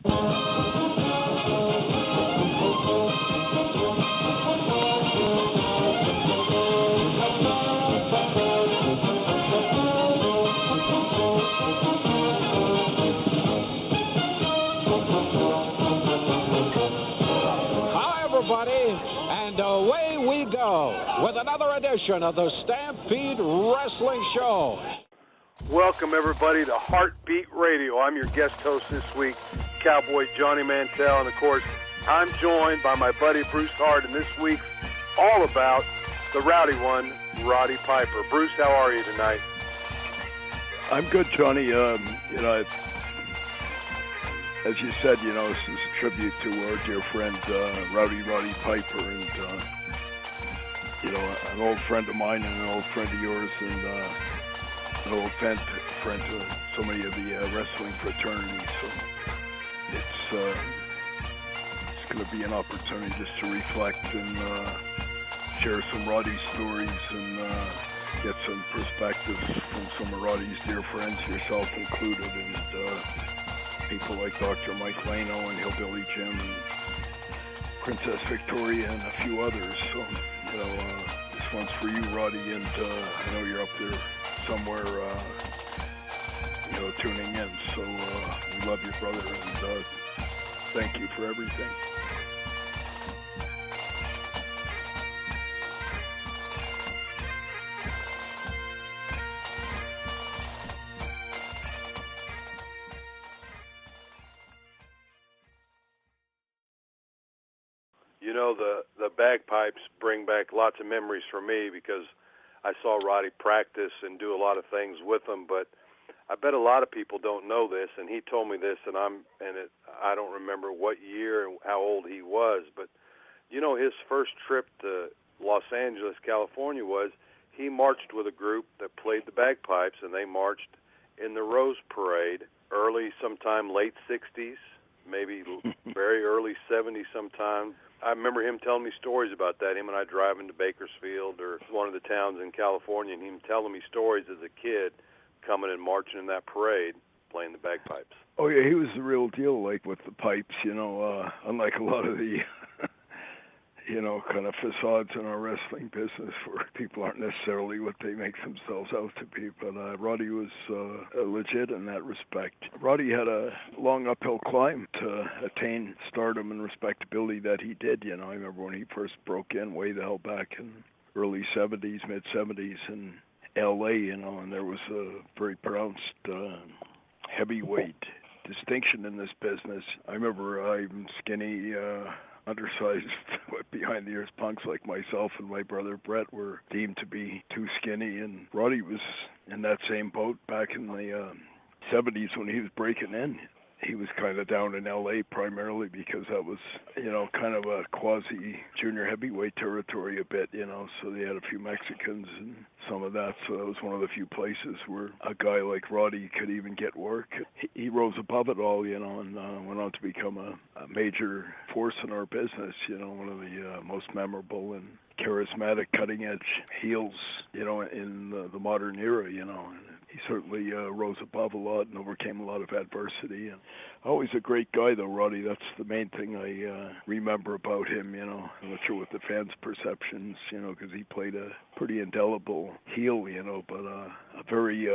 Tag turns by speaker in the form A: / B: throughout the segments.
A: And away we go with another edition of the Stampede Wrestling Show.
B: Welcome, everybody, to Hart Beat Radio. I'm your guest host this week, Cowboy Johnny Mantell. And, of course, I'm joined by my buddy Bruce Hart. And this week's all about the rowdy one, Roddy Piper. Bruce, how are you tonight?
C: I'm good, Johnny. As you said, this is a tribute to our dear friend, Roddy Piper, and, an old friend of mine and an old friend of yours, and an old friend to so many of the wrestling fraternities. So it's going to be an opportunity just to reflect and share some Roddy stories and get some perspectives from some of Roddy's dear friends, yourself included, and people like Dr. Mike Lano and Hillbilly Jim and Princess Victoria and a few others. So, this one's for you, Roddy, and I know you're up there somewhere, tuning in. So we love you, brother, and thank you for everything.
B: The bagpipes bring back lots of memories for me because I saw Roddy practice and do a lot of things with him, but I bet a lot of people don't know this, and he told me this, and I don't remember what year and how old he was, but his first trip to Los Angeles, California he marched with a group that played the bagpipes, and they marched in the Rose Parade sometime late 60s, maybe very early 70s sometime. I remember him telling me stories about that, him and I driving to Bakersfield or one of the towns in California, and him telling me stories as a kid coming and marching in that parade, playing the bagpipes.
C: Oh, yeah, he was the real deal, like with the pipes, unlike a lot of the, kind of facades in our wrestling business where people aren't necessarily what they make themselves out to be. But Roddy was legit in that respect. Roddy had a long uphill climb to attain stardom and respectability that he did. I remember when he first broke in way the hell back in early 70s, mid-70s in L.A., and there was a very pronounced heavyweight distinction in this business. I remember I'm skinny, undersized, behind-the-ears punks like myself and my brother Brett were deemed to be too skinny, and Roddy was in that same boat back in the 70s when he was breaking in. He was kind of down in L.A. primarily because that was, kind of a quasi-junior heavyweight territory a bit, so they had a few Mexicans and some of that, so that was one of the few places where a guy like Roddy could even get work. He rose above it all, and went on to become a major force in our business, one of the most memorable and charismatic cutting-edge heels, in the modern era, and he certainly rose above a lot and overcame a lot of adversity. And always a great guy, though, Roddy. That's the main thing I remember about him, I'm not sure what the fans' perceptions, because he played a pretty indelible heel, but a very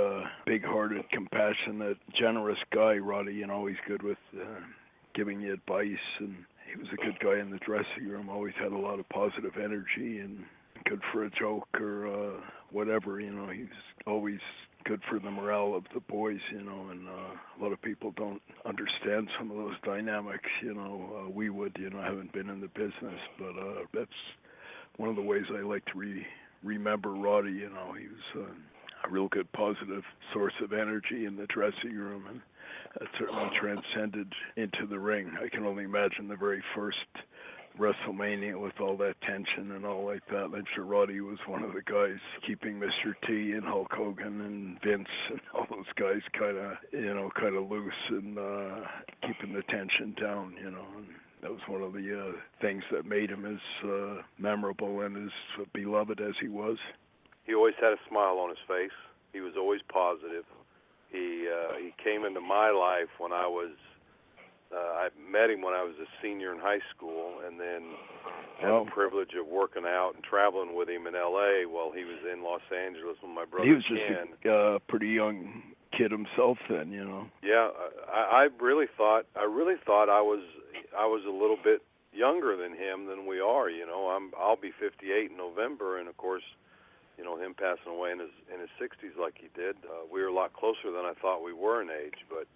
C: big-hearted, compassionate, generous guy, Roddy, always good with giving you advice, and he was a good guy in the dressing room, always had a lot of positive energy and good for a joke or whatever, he was always good for the morale of the boys, and a lot of people don't understand some of those dynamics, we would, haven't been in the business, but that's one of the ways I like to remember Roddy, he was a real good positive source of energy in the dressing room, and that certainly transcended into the ring. I can only imagine the very first WrestleMania with all that tension and all like that. I'm sure Roddy was one of the guys keeping Mr. T and Hulk Hogan and Vince and all those guys kind of loose and keeping the tension down, and that was one of the things that made him as memorable and as beloved as he was.
B: He always had a smile on his face. He was always positive. He came into my life when I was I met him when I was a senior in high school, and then had the privilege of working out and traveling with him in L.A. while he was in Los Angeles with my brother Ken.
C: He was just a pretty young kid himself then, you know.
B: Yeah, I really thought I was a little bit younger than him than we are. You know, I'll be 58 in November, and of course, you know, him passing away in his 60s like he did, we were a lot closer than I thought we were in age. But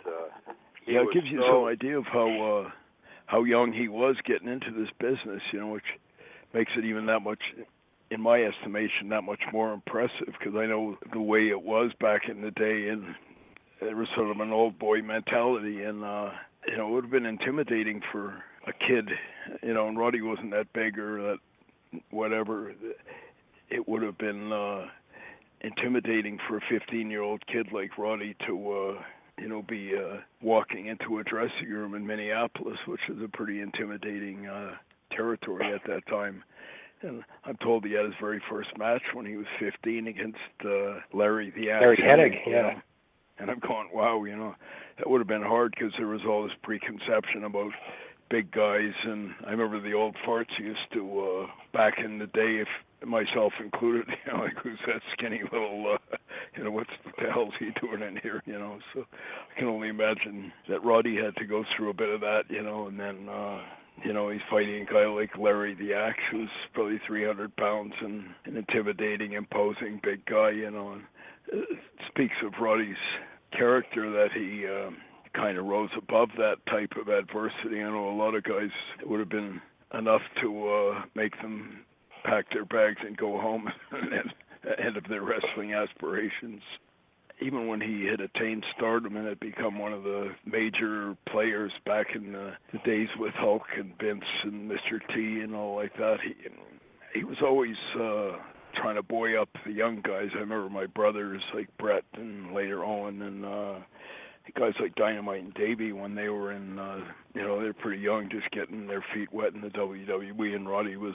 C: yeah, it gives you some idea of how young he was getting into this business, you know, which makes it even that much, in my estimation, that much more impressive, because I know the way it was back in the day, and there was sort of an old boy mentality, and you know, it would have been intimidating for a kid, you know, and Roddy wasn't that big or that whatever. It would have been intimidating for a 15-year-old kid like Roddy to you know, be walking into a dressing room in Minneapolis, which is a pretty intimidating territory at that time. And I'm told he had his very first match when he was 15 against Larry the Axe.
D: Larry Hennig,
C: yeah.
D: You know?
C: And I'm going, wow, you know, that would have been hard because there was all this preconception about big guys. And I remember the old farts used to, back in the day, if myself included, you know, like, who's that skinny little, you know, what the hell's he doing in here, you know? So I can only imagine that Roddy had to go through a bit of that, you know, and then, you know, he's fighting a guy like Larry the Axe, who's probably 300 pounds and an intimidating, imposing big guy, you know. And it speaks of Roddy's character that he kind of rose above that type of adversity. I know a lot of guys, it would have been enough to make them pack their bags and go home and end of their wrestling aspirations. Even when he had attained stardom and had become one of the major players back in the days with Hulk and Vince and Mr. T and all like that, he was always trying to buoy up the young guys. I remember my brothers like Brett and later Owen and guys like Dynamite and Davey when they were in, you know, they're pretty young, just getting their feet wet in the WWE, and Roddy was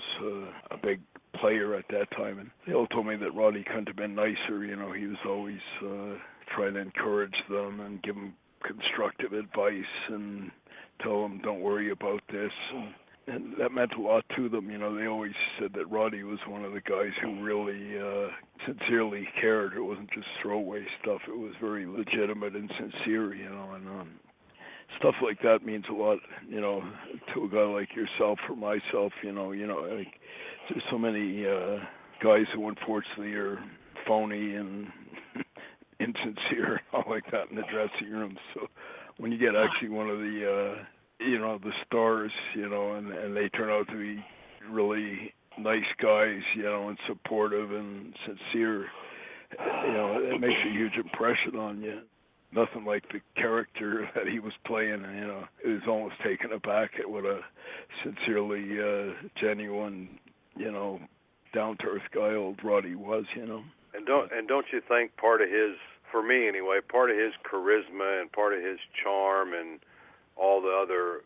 C: a big player at that time. And they all told me that Roddy couldn't have been nicer. You know, he was always trying to encourage them and give them constructive advice and tell them, don't worry about this. And that meant a lot to them. You know, they always said that Roddy was one of the guys who really sincerely cared. It wasn't just throwaway stuff. It was very legitimate and sincere, you know, and stuff like that means a lot, you know, to a guy like yourself or myself, you know, like, there's so many guys who unfortunately are phony and insincere and all like that in the dressing room. So when you get actually one of the you know, the stars, you know, and they turn out to be really nice guys, you know, and supportive and sincere, you know, it makes a huge impression on you. Nothing like the character that he was playing, you know. It was almost taken aback at what a sincerely genuine, you know, down-to-earth guy old Roddy was, you know.
B: And don't you think part of his, for me anyway, part of his charisma and part of his charm and all the other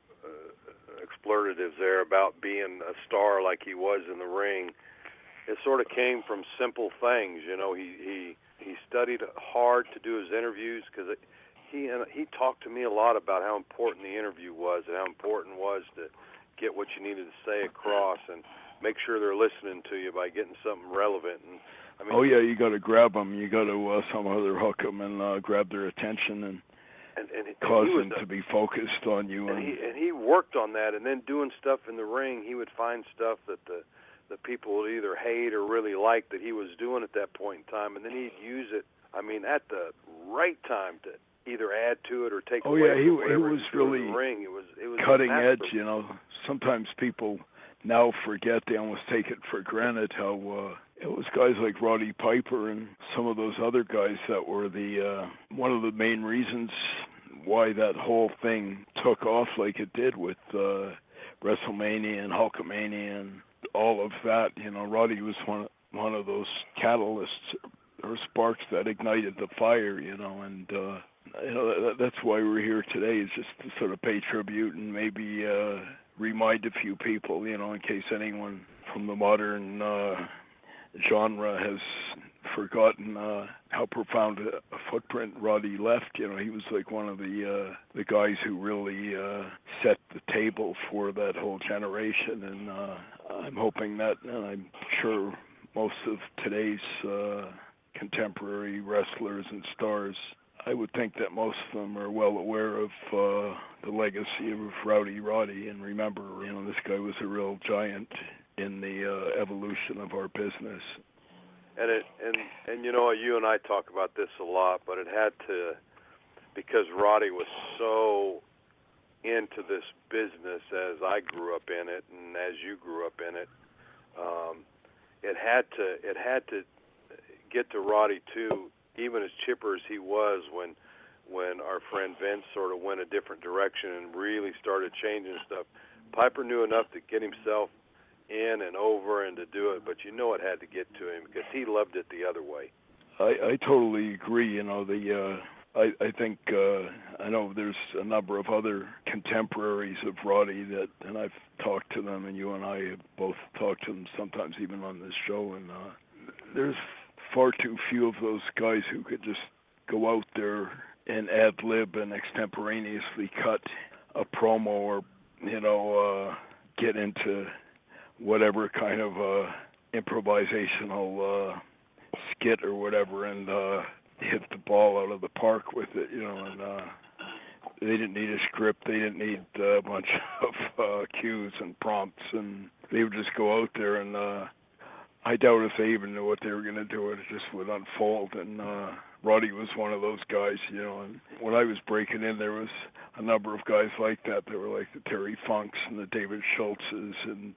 B: expletives there about being a star like he was in the ring, it sort of came from simple things. You know, he studied hard to do his interviews because he talked to me a lot about how important the interview was and how important it was to get what you needed to say across and make sure they're listening to you by getting something relevant. And I mean,
C: oh yeah, you got to grab them. You got to somehow hook them and grab their attention and cause them to be focused on you.
B: And he worked on that, and then doing stuff in the ring, he would find stuff that the people would either hate or really like that he was doing at that point in time, and then he'd use it, I mean, at the right time to either add to it or take away from whatever
C: he was really
B: in the ring. It was
C: cutting edge, you know. Sometimes people now forget, they almost take it for granted how it was guys like Roddy Piper and some of those other guys that were the one of the main reasons why that whole thing took off like it did with WrestleMania and Hulkamania and all of that. You know, Roddy was one of those catalysts or sparks that ignited the fire, you know, and you know, that's why we're here today, is just to sort of pay tribute and maybe remind a few people, you know, in case anyone from the modern genre has forgotten how profound a footprint Roddy left. You know, he was like one of the guys who really set the table for that whole generation, and I'm hoping that, and I'm sure most of today's contemporary wrestlers and stars, I would think that most of them are well aware of the legacy of Rowdy Roddy, and remember, you know, this guy was a real giant in the evolution of our business.
B: And you know, you and I talk about this a lot, but it had to, because Roddy was so into this business as I grew up in it and as you grew up in it, it had to get to Roddy too, even as chipper as he was when our friend Vince sort of went a different direction and really started changing stuff. Piper knew enough to get himself in and over and to do it, but you know it had to get to him because he loved it the other way.
C: I totally agree. You know, I think I know there's a number of other contemporaries of Roddy that, and I've talked to them, and you and I have both talked to them sometimes even on this show, and there's far too few of those guys who could just go out there and ad-lib and extemporaneously cut a promo or, you know, get into whatever kind of improvisational skit or whatever and hit the ball out of the park with it, you know, and they didn't need a script, they didn't need a bunch of cues and prompts, and they would just go out there, and I doubt if they even knew what they were going to do. It just would unfold, and Roddy was one of those guys, you know, and when I was breaking in, there was a number of guys like that. They were like the Terry Funks and the David Schultzes and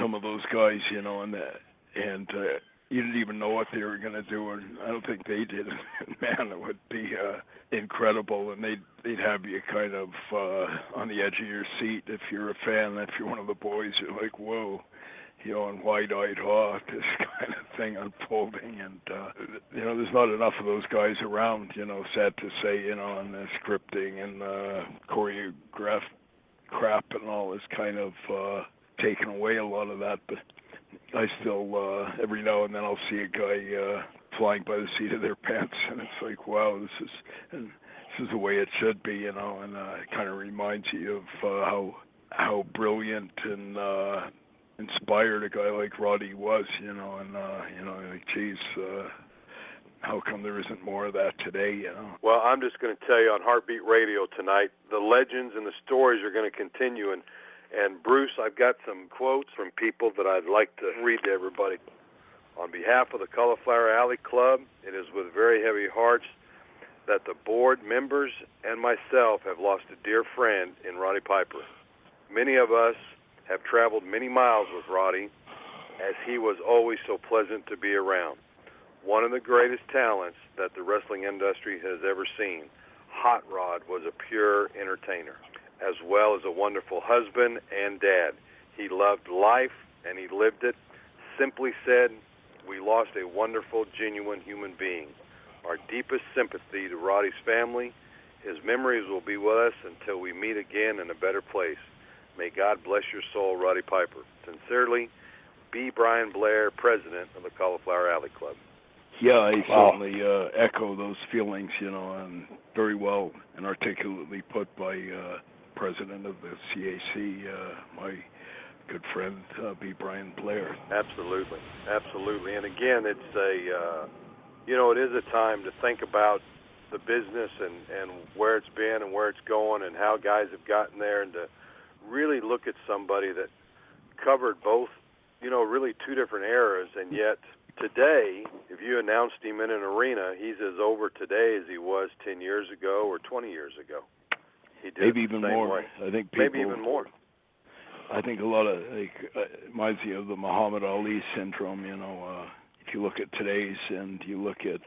C: some of those guys, you know, and you didn't even know what they were going to do, and I don't think they did. Man, it would be incredible, and they'd have you kind of on the edge of your seat if you're a fan. If you're one of the boys, you're like, whoa, you know, and wide-eyed awe, this kind of thing unfolding, and you know, there's not enough of those guys around, you know, sad to say, you know, and the scripting and choreographed crap and all is kind of taken away a lot of that, but I still, every now and then I'll see a guy flying by the seat of their pants, and it's like, wow, this is the way it should be, you know, and it kind of reminds you of how brilliant and inspired a guy like Roddy was, you know, and you know, like, geez, how come there isn't more of that today, you know?
B: Well, I'm just going to tell you on Hart Beat Radio tonight, the legends and the stories are going to continue, and Bruce, I've got some quotes from people that I'd like to read to everybody. On behalf of the Cauliflower Alley Club, it is with very heavy hearts that the board members and myself have lost a dear friend in Roddy Piper. Many of us have traveled many miles with Roddy, as he was always so pleasant to be around. One of the greatest talents that the wrestling industry has ever seen, Hot Rod was a pure entertainer, as well as a wonderful husband and dad. He loved life, and he lived it. Simply said, we lost a wonderful, genuine human being. Our deepest sympathy to Roddy's family. His memories will be with us until we meet again in a better place. May God bless your soul, Roddy Piper. Sincerely, B. Brian Blair, President of the Cauliflower Alley Club.
C: Yeah, I certainly echo those feelings, you know, and very well and articulately put by President of the CAC, my good friend, B. Brian Blair.
B: Absolutely, absolutely. And again, it's you know, it is a time to think about the business and where it's been and where it's going and how guys have gotten there, and to really look at somebody that covered both, you know, really two different eras, and yet today, if you announced him in an arena, he's as over today as he was 10 years ago or 20 years ago. He did
C: maybe even more.
B: Way.
C: I think people,
B: maybe even more.
C: I think a lot of, like, reminds me of the Muhammad Ali syndrome, you know. If you look at today's and you look at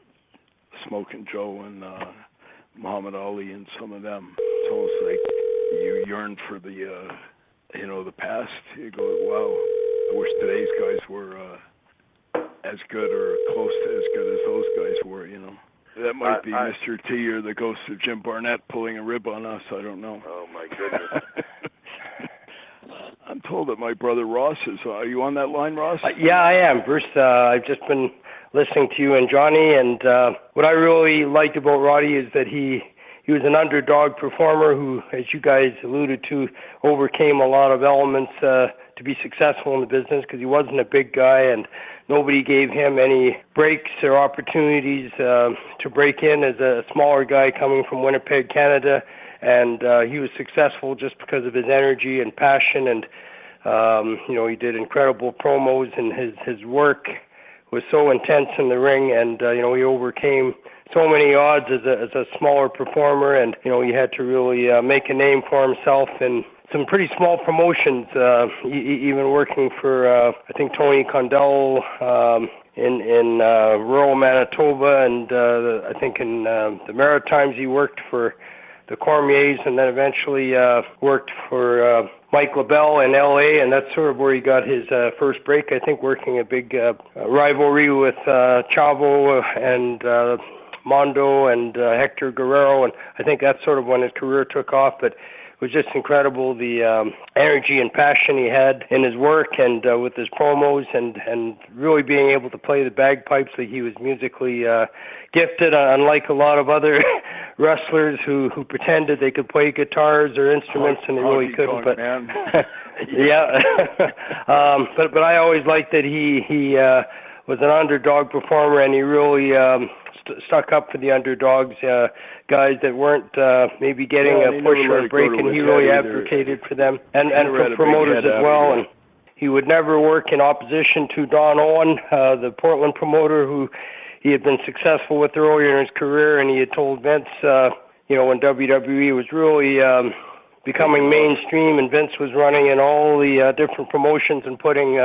C: Smokin' Joe and Muhammad Ali and some of them, it's almost like you yearn for the, you know, the past. You go, wow, I wish today's guys were as good or close to as good as those guys were, you know. That might be Mr. T or the ghost of Jim Barnett pulling a rib on us. I don't know.
B: Oh, my goodness.
C: I'm told that my brother Ross is. Are you on that line, Ross?
D: Yeah, I am, Bruce. I've just been listening to you and Johnny. And what I really liked about Roddy is that he was an underdog performer who, as you guys alluded to, overcame a lot of elements to be successful in the business, because he wasn't a big guy and nobody gave him any breaks or opportunities to break in as a smaller guy coming from Winnipeg, Canada. And he was successful just because of his energy and passion, and he did incredible promos, and his work was so intense in the ring, and he overcame so many odds as a smaller performer, and he had to really make a name for himself in some pretty small promotions, even working for I think Tony Condell in rural Manitoba, and I think in the Maritimes he worked for the Cormiers, and then eventually worked for Mike LaBelle in L.A., and that's sort of where he got his first break, I think, working a big rivalry with Chavo and Mondo and Hector Guerrero, and I think that's sort of when his career took off. But it was just incredible, the energy and passion he had in his work and with his promos, and really being able to play the bagpipes. Like, he was musically gifted, unlike a lot of other wrestlers who pretended they could play guitars or instruments, and they really couldn't. But yeah, but I always liked that he was an underdog performer, and he really stuck up for the underdogs, guys that weren't maybe getting a push or a break, and he really advocated for them, and for promoters as well. And he would never work in opposition to Don Owen, the Portland promoter, who he had been successful with earlier in his career, and he had told Vince, when WWE was really becoming mainstream, and Vince was running in all the different promotions and putting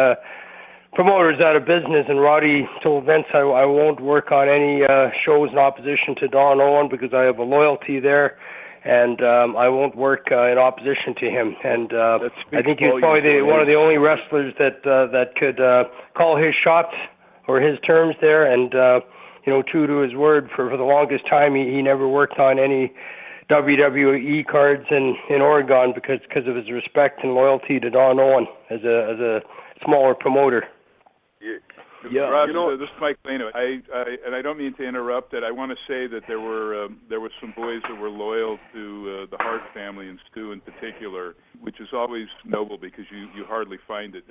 D: promoters out of business, and Roddy told Vince, I won't work on any shows in opposition to Don Owen because I have a loyalty there, and I won't work in opposition to him. And I think he was probably one of the only wrestlers that could call his shots or his terms there, and true to his word, for the longest time he never worked on any WWE cards in Oregon because of his respect and loyalty to Don Owen as a smaller promoter.
E: Yeah, Rob, this is Mike Lano. I don't mean to interrupt it. I want to say that there were some boys that were loyal to the Hart family, and Stu in particular, which is always noble because you hardly find it.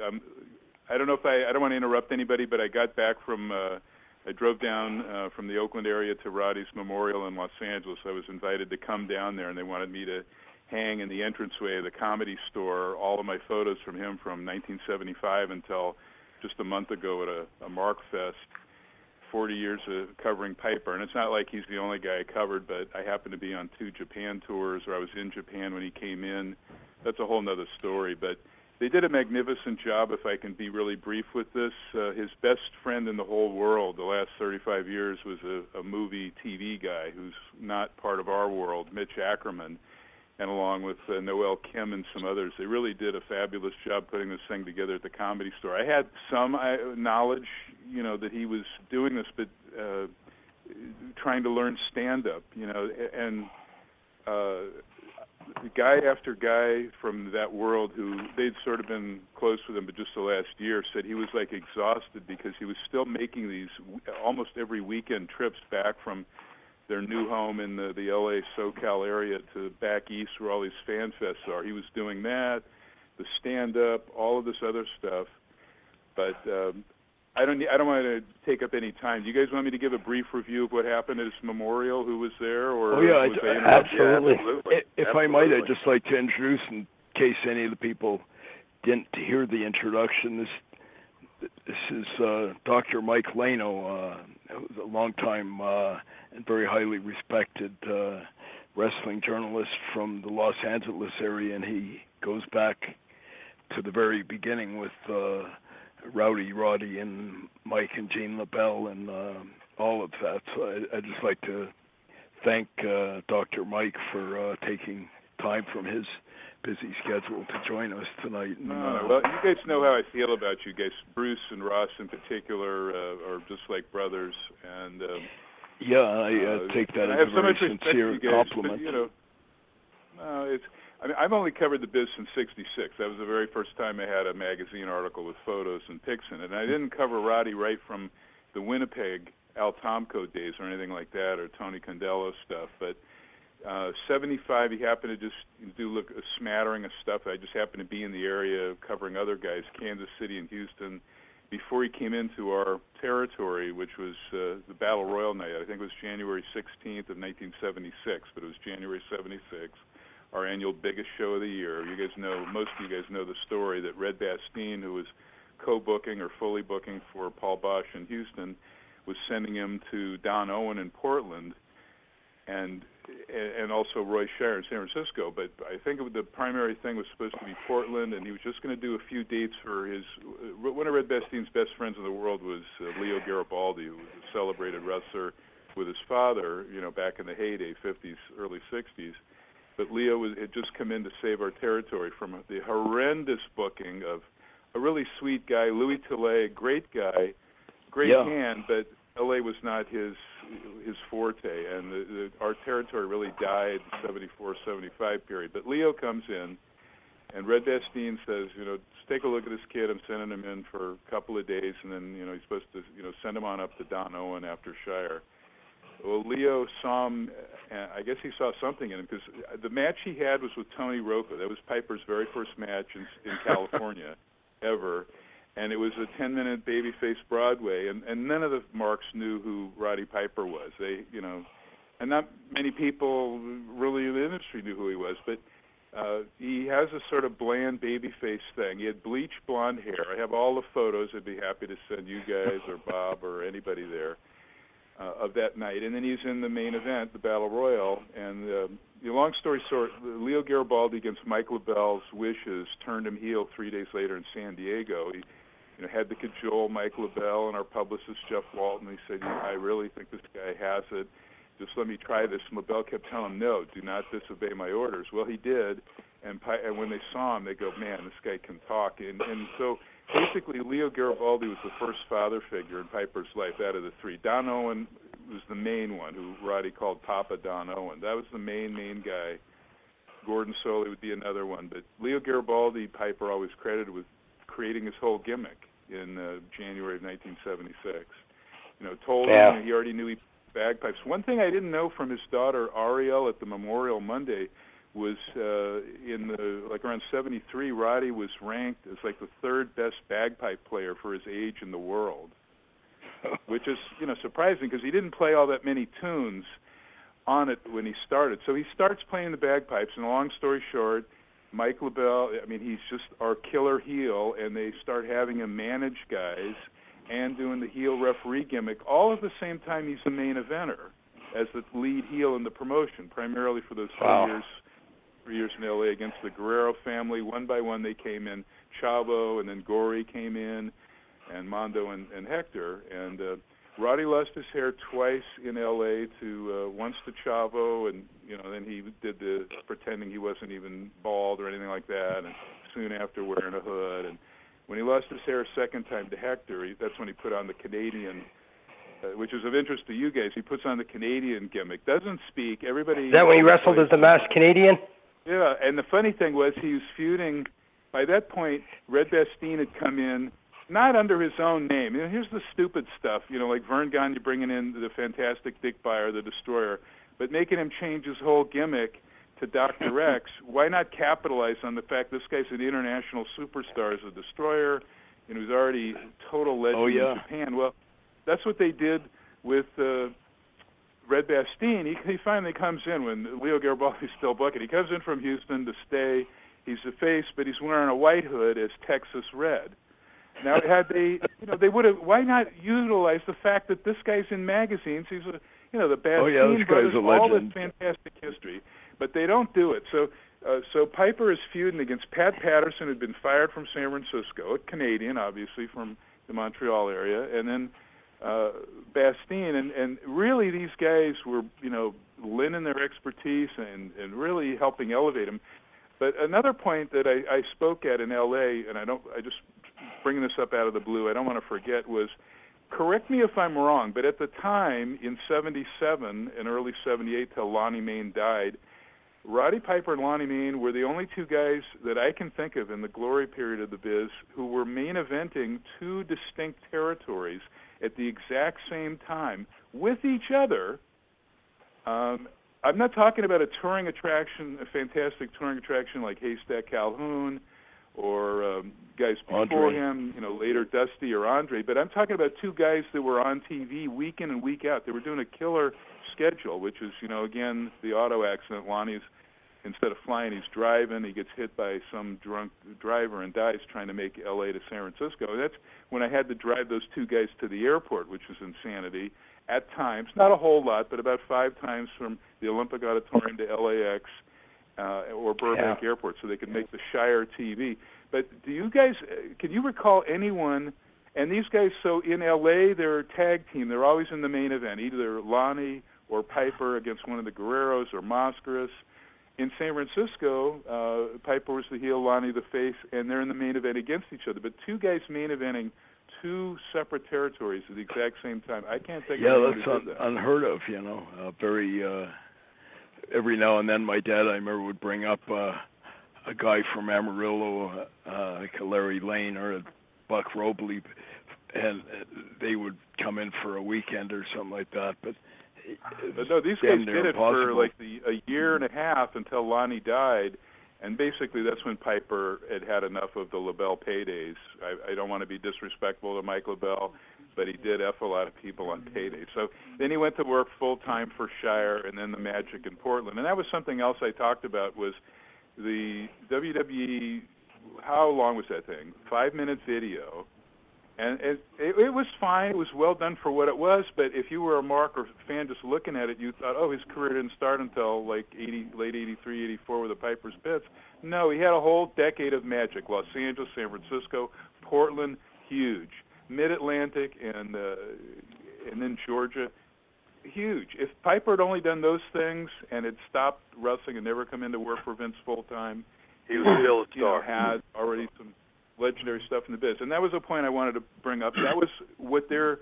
E: I don't want to interrupt anybody, but I got back from I drove down from the Oakland area to Roddy's memorial in Los Angeles. I was invited to come down there, and they wanted me to hang in the entranceway of the Comedy Store all of my photos from him from 1975 until just a month ago at a Mark Fest, 40 years of covering Piper. And it's not like he's the only guy I covered, but I happened to be on 2 Japan tours, or I was in Japan when he came in. That's a whole nother story. But they did a magnificent job, if I can be really brief with this. His best friend in the whole world the last 35 years was a movie TV guy who's not part of our world, Mitch Ackerman, and along with Noel Kim and some others. They really did a fabulous job putting this thing together at the Comedy Store. I had some knowledge, that he was doing this, but trying to learn stand-up, and guy after guy from that world who they'd sort of been close with him, but just the last year, said he was like exhausted because he was still making these almost every weekend trips back from their new home in the L.A. SoCal area to back east where all these fan fests are. He was doing that, the stand-up, all of this other stuff. But I don't want to take up any time. Do you guys want me to give a brief review of what happened at his memorial? Who was there? Or
D: absolutely.
C: If I might, I'd just like to introduce, in case any of the people didn't hear the introduction, this is Dr. Mike Lano, who's a longtime and very highly respected wrestling journalist from the Los Angeles area, and he goes back to the very beginning with Rowdy, Roddy, and Mike and Gene LaBelle, and all of that. So I'd just like to thank Dr. Mike for taking time from his busy schedule to join us tonight. And,
E: well, you guys know how I feel about you guys. Bruce and Ross in particular are just like brothers, and
C: I take that as a very sincere compliment.
E: But, I've only covered the biz since '66. That was the very first time I had a magazine article with photos and pics in it. And I didn't cover Roddy right from the Winnipeg Al Tomko days or anything like that, or Tony Condello stuff. But 75, he happened to just do a smattering of stuff. I just happened to be in the area covering other guys, Kansas City and Houston, before he came into our territory, which was the Battle Royal night. I think it was January 16th of 1976, but it was January 76, our annual biggest show of the year. You guys know, most of you guys know the story that Red Bastien, who was co-booking or fully booking for Paul Bosch in Houston, was sending him to Don Owen in Portland, and also Roy Shire in San Francisco. But I think the primary thing was supposed to be Portland, and he was just going to do a few dates for his. One of Red Bastien's best friends in the world was Leo Garibaldi, who was a celebrated wrestler with his father, back in the heyday, 50s, early 60s. But Leo had just come in to save our territory from the horrendous booking of a really sweet guy, Louis Tillet, great guy, great hand, but L.A. was not his forte, and our territory really died in 74-75 period. But Leo comes in, and Red Bastien says, just take a look at this kid. I'm sending him in for a couple of days, and then he's supposed to send him on up to Don Owen after Shire. Well, Leo saw him, I guess he saw something in him, because the match he had was with Tony Rocca. That was Piper's very first match in California ever, and it was a 10-minute babyface Broadway, and none of the marks knew who Roddy Piper was. And not many people really in the industry knew who he was, but he has a sort of bland babyface thing. He had bleached blonde hair. I have all the photos. I'd be happy to send you guys or Bob or anybody there of that night. And then he's in the main event, the Battle Royal. And the long story short, Leo Garibaldi, against Mike LaBelle's wishes, turned him heel 3 days later in San Diego. He had to cajole Mike LaBelle and our publicist, Jeff Walton. He said, I really think this guy has it. Just let me try this. And LaBelle kept telling him, no, do not disobey my orders. Well, he did. And when they saw him, they go, man, this guy can talk. And so basically, Leo Garibaldi was the first father figure in Piper's life out of the three. Don Owen was the main one, who Roddy called Papa Don Owen. That was the main guy. Gordon Soley would be another one. But Leo Garibaldi, Piper always credited with creating his whole gimmick in January of 1976. Told him he already knew he bagpipes. One thing I didn't know from his daughter Ariel at the Memorial Monday was around 73, Roddy was ranked as like the third best bagpipe player for his age in the world, which is surprising because he didn't play all that many tunes on it when he started. So he starts playing the bagpipes, and long story short, Mike LaBelle, he's just our killer heel, and they start having him manage guys and doing the heel referee gimmick all at the same time he's the main eventer as the lead heel in the promotion, primarily for those 3 years in L.A. against the Guerrero family. One by one they came in, Chavo, and then Gory came in, and Mondo and Hector. And Roddy lost his hair twice in L.A. once to Chavo, and then he did the pretending he wasn't even bald or anything like that, and soon after wearing a hood. And when he lost his hair a second time to Hector, that's when he put on the Canadian, which is of interest to you guys. He puts on the Canadian gimmick. Doesn't speak. Everybody.
D: Is that when he wrestled as the masked Canadian?
E: Yeah, and the funny thing was he was feuding. By that point, Red Bastien had come in, not under his own name. Here's the stupid stuff, like Vern Gagne bringing in the fantastic Dick Beyer, the Destroyer, but making him change his whole gimmick to Dr. X. Why not capitalize on the fact this guy's an international superstar as a Destroyer, he's already a total legend in Japan. Well, that's what they did with Red Bastien. He finally comes in when Leo Garibaldi's still booking. He comes in from Houston to stay. He's the face, but he's wearing a white hood as Texas Red. Now, had they, they would have. Why not utilize the fact that this guy's in magazines? He's the Bastien brothers, all this fantastic history, but they don't do it. So Piper is feuding against Pat Patterson, who'd been fired from San Francisco, a Canadian, obviously from the Montreal area, and then Bastien, and really these guys were, lending their expertise and really helping elevate him. But another point that I spoke at in L.A., and I just bringing this up out of the blue, I don't want to forget, was, correct me if I'm wrong, but at the time in 77 and early 78 till Lonnie Main died, Roddy Piper and Lonnie Main were the only two guys that I can think of in the glory period of the biz who were main eventing two distinct territories at the exact same time with each other. I'm not talking about a touring attraction, a fantastic touring attraction like Haystack Calhoun or guys before him, later Dusty or Andre, but I'm talking about two guys that were on TV week in and week out. They were doing a killer schedule, which is, again, the auto accident. Lonnie's, instead of flying, he's driving. He gets hit by some drunk driver and dies trying to make L.A. to San Francisco. And that's when I had to drive those two guys to the airport, which was insanity. At times, not a whole lot, but about 5 times from the Olympic Auditorium to LAX or Burbank Airport so they could make the Shire TV. But do you guys, can you recall anyone, and these guys, so in LA, they're a tag team. They're always in the main event, either Lonnie or Piper against one of the Guerreros or Mascaras. In San Francisco, Piper was the heel, Lonnie the face, and they're in the main event against each other. But two guys main eventing two separate territories at the exact same time. I can't think of anyone who did that.
C: Unheard of, very every now and then my dad, I remember, would bring up a guy from Amarillo, like a Larry Lane or a Buck Robley, and they would come in for a weekend or something like that. But
E: no, these guys did it for like a year and a half until Lonnie died. And basically, that's when Piper had enough of the LaBelle paydays. I don't want to be disrespectful to Mike LaBelle, but he did F a lot of people on paydays. So then he went to work full-time for Shire and then the Magic in Portland. And that was something else I talked about was the WWE, how long was that thing? 5-minute video. And it was fine. It was well done for what it was. But if you were a Mark or fan just looking at it, you thought, his career didn't start until like late 83, 84 with the Piper's Pits. No, he had a whole decade of magic. Los Angeles, San Francisco, Portland, huge. Mid-Atlantic and then Georgia, huge. If Piper had only done those things and had stopped wrestling and never come into work for Vince full-time,
B: he was still a star.
E: Had already some legendary stuff in the biz. And that was a point I wanted to bring up. That was what their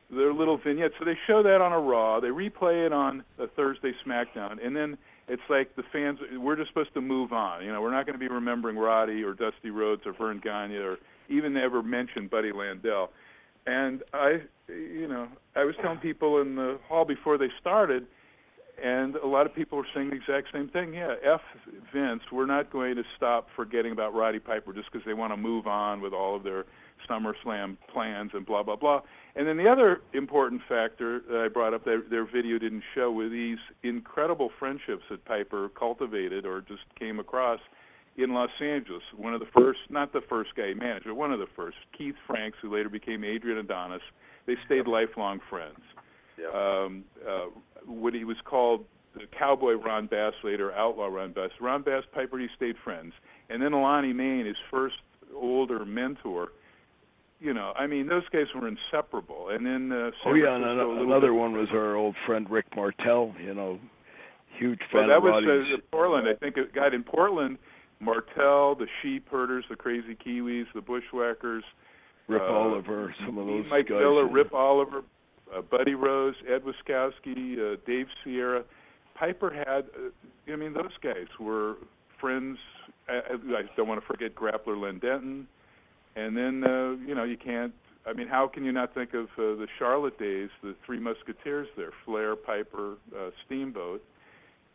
E: little vignette. So they show that on a Raw. They replay it on a Thursday SmackDown. And then it's like the fans, we're just supposed to move on. We're not going to be remembering Roddy or Dusty Rhodes or Vern Gagne or even ever mention Buddy Landel. And I was telling people in the hall before they started, and a lot of people were saying the exact same thing. Yeah, F Vince, we're not going to stop forgetting about Roddy Piper just because they want to move on with all of their SummerSlam plans and blah, blah, blah. And then the other important factor that I brought up that their video didn't show were these incredible friendships that Piper cultivated or just came across in Los Angeles. One of the first, not the first guy he managed, but one of the first, Keith Franks, who later became Adrian Adonis. They stayed lifelong friends. What he was called the Cowboy Ron Bass, later Outlaw Ron Bass. Ron Bass, Piper, he stayed friends. And then Lonnie Main, his first older mentor, those guys were inseparable. And then
C: another one was our old friend Rick Martell, huge fan
E: that
C: of Roddy's.
E: Was Portland. I think it got in Portland, Martell, the Sheep Herders, the Crazy Kiwis, the Bushwhackers.
C: Rip Oliver, some of those
E: Mike
C: guys.
E: Mike Miller, Rip Oliver, Buddy Rose, Ed Wiskowski, Dave Sierra. Piper had, those guys were friends. I don't want to forget Grappler Len Denton. And then, you can't, how can you not think of the Charlotte days, the Three Musketeers there, Flair, Piper, Steamboat.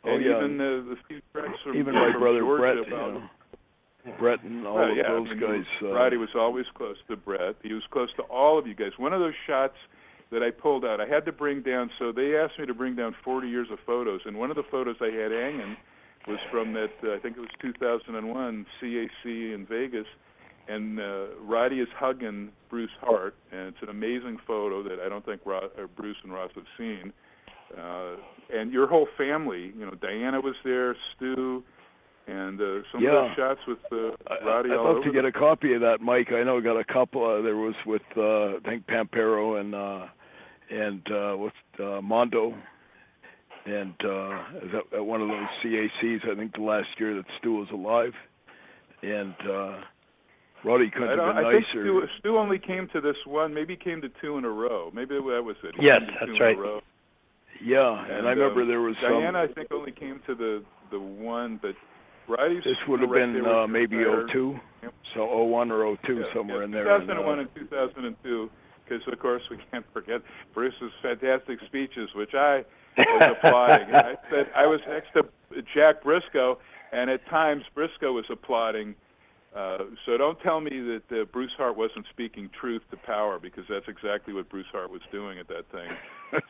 E: And even the few tracks from
C: even my brother
E: Georgia
C: Brett, Brett and all of those guys.
E: Roddy was always close to Brett. He was close to all of you guys. One of those shots that I pulled out, I had to bring down, so they asked me to bring down 40 years of photos, and one of the photos I had hanging was from that, I think it was 2001 CAC in Vegas, and Roddy is hugging Bruce Hart, and it's an amazing photo that I don't think Bruce and Ross have seen. And your whole family, Diana was there, Stu, and some of those shots with Roddy all over.
C: I'd love to get a copy of that, Mike. I know I got a couple. There was with, I think, Pampero and with Mondo. And at one of those CACs, I think the last year that Stu was alive. And Roddy couldn't have been nicer.
E: I think Stu only came to this one. Maybe he came to 2 in a row. Maybe that was it.
D: Yes, that's right.
C: Yeah, and I remember there was
E: Diana, I think, only came to the one, but Roddy's...
C: This would have been maybe 02, so 01 or 02, somewhere in there.
E: 2001 and 2002. because, of course, we can't forget Bruce's fantastic speeches, which I was applauding. And I said I was next to Jack Briscoe, and at times Briscoe was applauding. So don't tell me that Bruce Hart wasn't speaking truth to power, because that's exactly what Bruce Hart was doing at that thing.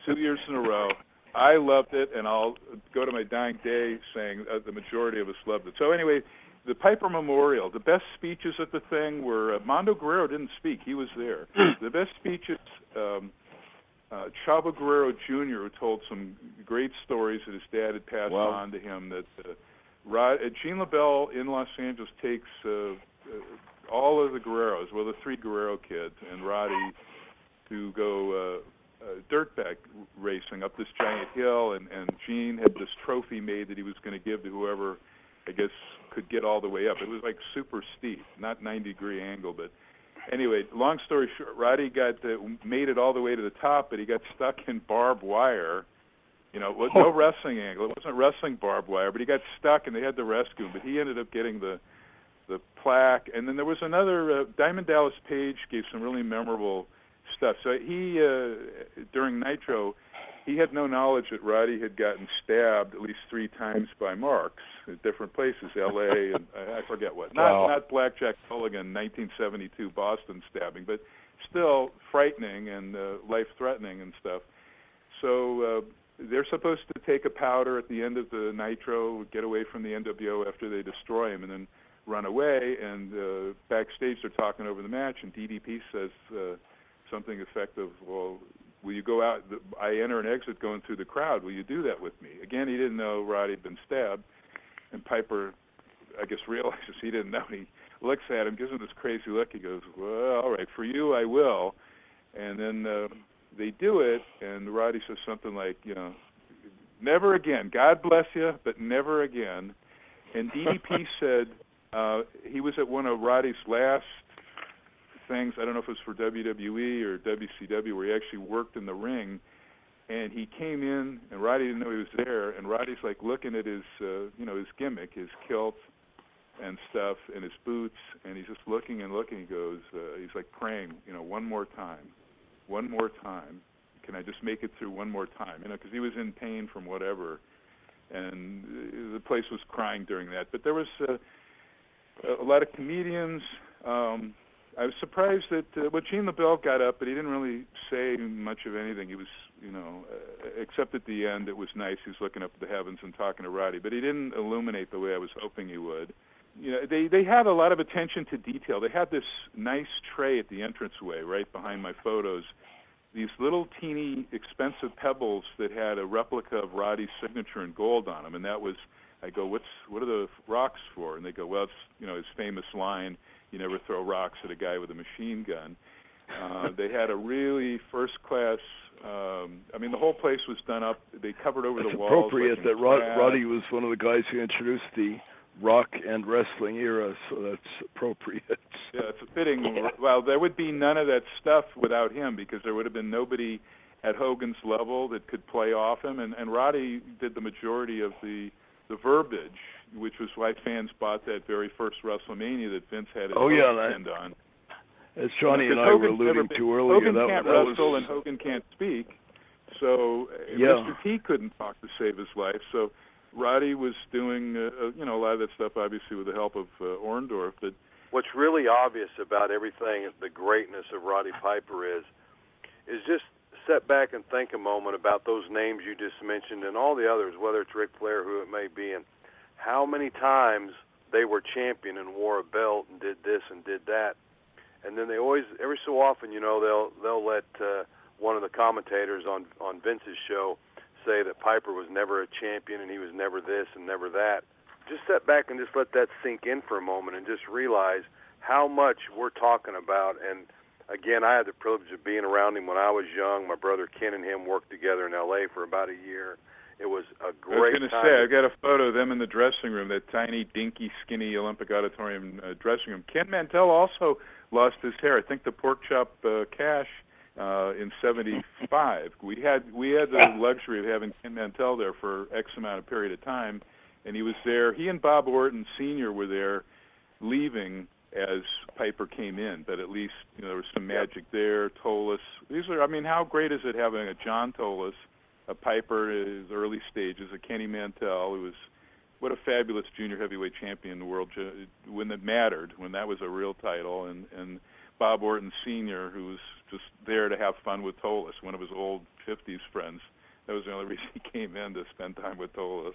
E: 2 years in a row. I loved it, and I'll go to my dying day saying the majority of us loved it. So anyway, the Piper Memorial, the best speeches at the thing were, Mondo Guerrero didn't speak, he was there. The best speeches, Chavo Guerrero Jr., who told some great stories that his dad had passed on to him, that Gene LaBelle in Los Angeles takes all of the Guerreros, well, the 3 Guerrero kids, and Roddy to go dirtbag racing up this giant hill, and Gene had this trophy made that he was going to give to whoever, I guess, could get all the way up. It was like super steep, not 90-degree angle, but anyway, long story short, Roddy made it all the way to the top, but he got stuck in barbed wire. You know, with no wrestling angle. It wasn't wrestling barbed wire, but he got stuck, and they had to rescue him. But he ended up getting the plaque. And then there was another, Diamond Dallas Page gave some really memorable stuff. So he, during Nitro, he had no knowledge that Roddy had gotten stabbed at least 3 times by marks at different places, L.A. and I forget what. Not Blackjack Mulligan, 1972 Boston stabbing, but still frightening and life-threatening and stuff. So they're supposed to take a powder at the end of the Nitro, get away from the NWO after they destroy him, and then run away. And backstage they're talking over the match, and DDP says something effective, well, will you go out? I enter and exit going through the crowd. Will you do that with me? Again, he didn't know Roddy had been stabbed. And Piper, I guess, realizes he didn't know. He looks at him, gives him this crazy look. He goes, well, all right, for you, I will. And then they do it, and Roddy says something like, you know, never again. God bless you, but never again. And DDP said he was at one of Roddy's last things, I don't know if it was for WWE or WCW, where he actually worked in the ring, and he came in, and Roddy didn't know he was there, and Roddy's like looking at his, his gimmick, his kilt and stuff, and his boots, and he's just looking and looking. He goes, he's like praying, one more time, can I just make it through one more time, because he was in pain from whatever, and the place was crying during that. But there was a lot of comedians. I was surprised that Gene LaBelle got up, but he didn't really say much of anything. He was, except at the end, it was nice. He was looking up at the heavens and talking to Roddy, but he didn't illuminate the way I was hoping he would. They had a lot of attention to detail. They had this nice tray at the entranceway right behind my photos, these little teeny expensive pebbles that had a replica of Roddy's signature in gold on them, and that was, I go, what are the rocks for? And they go, well, it's, his famous line, you never throw rocks at a guy with a machine gun. They had a really first-class, the whole place was done up. They covered over the walls.
C: It's appropriate that Roddy was one of the guys who introduced the rock and wrestling era, so that's appropriate.
E: Yeah, it's fitting. Well, there would be none of that stuff without him, because there would have been nobody at Hogan's level that could play off him, and Roddy did the majority of the verbiage, which was why fans bought that very first WrestleMania that Vince had his hand on.
C: As Johnny and I were alluding to earlier,
E: Hogan can't wrestle and Hogan can't speak, so Mr. T couldn't talk to save his life. So Roddy was doing a lot of that stuff, obviously with the help of Orndorff. But
B: what's really obvious about everything, the greatness of Roddy Piper is just step back and think a moment about those names you just mentioned and all the others, whether it's Ric Flair, who it may be, and how many times they were champion and wore a belt and did this and did that. And then they always, every so often, they'll let one of the commentators on Vince's show say that Piper was never a champion and he was never this and never that. Just step back and just let that sink in for a moment and just realize how much we're talking about. And again, I had the privilege of being around him when I was young. My brother Ken and him worked together in L.A. for about a year. It was a great time.
E: I was going to say, I got a photo of them in the dressing room, that tiny, dinky, skinny Olympic Auditorium dressing room. Ken Mantell also lost his hair. I think the pork chop cash in '75. We had the luxury of having Ken Mantell there for X amount of period of time, and he was there. He and Bob Orton Sr. were there leaving as Piper came in, but at least there was some magic there. Tolis, how great is it having a John Tolis, a Piper in his early stages, a Kenny Mantell, who was what a fabulous junior heavyweight champion in the world when it mattered, when that was a real title, and Bob Orton Sr., who was just there to have fun with Tolis, one of his old 50s friends. That was the only reason he came in, to spend time with Tolis.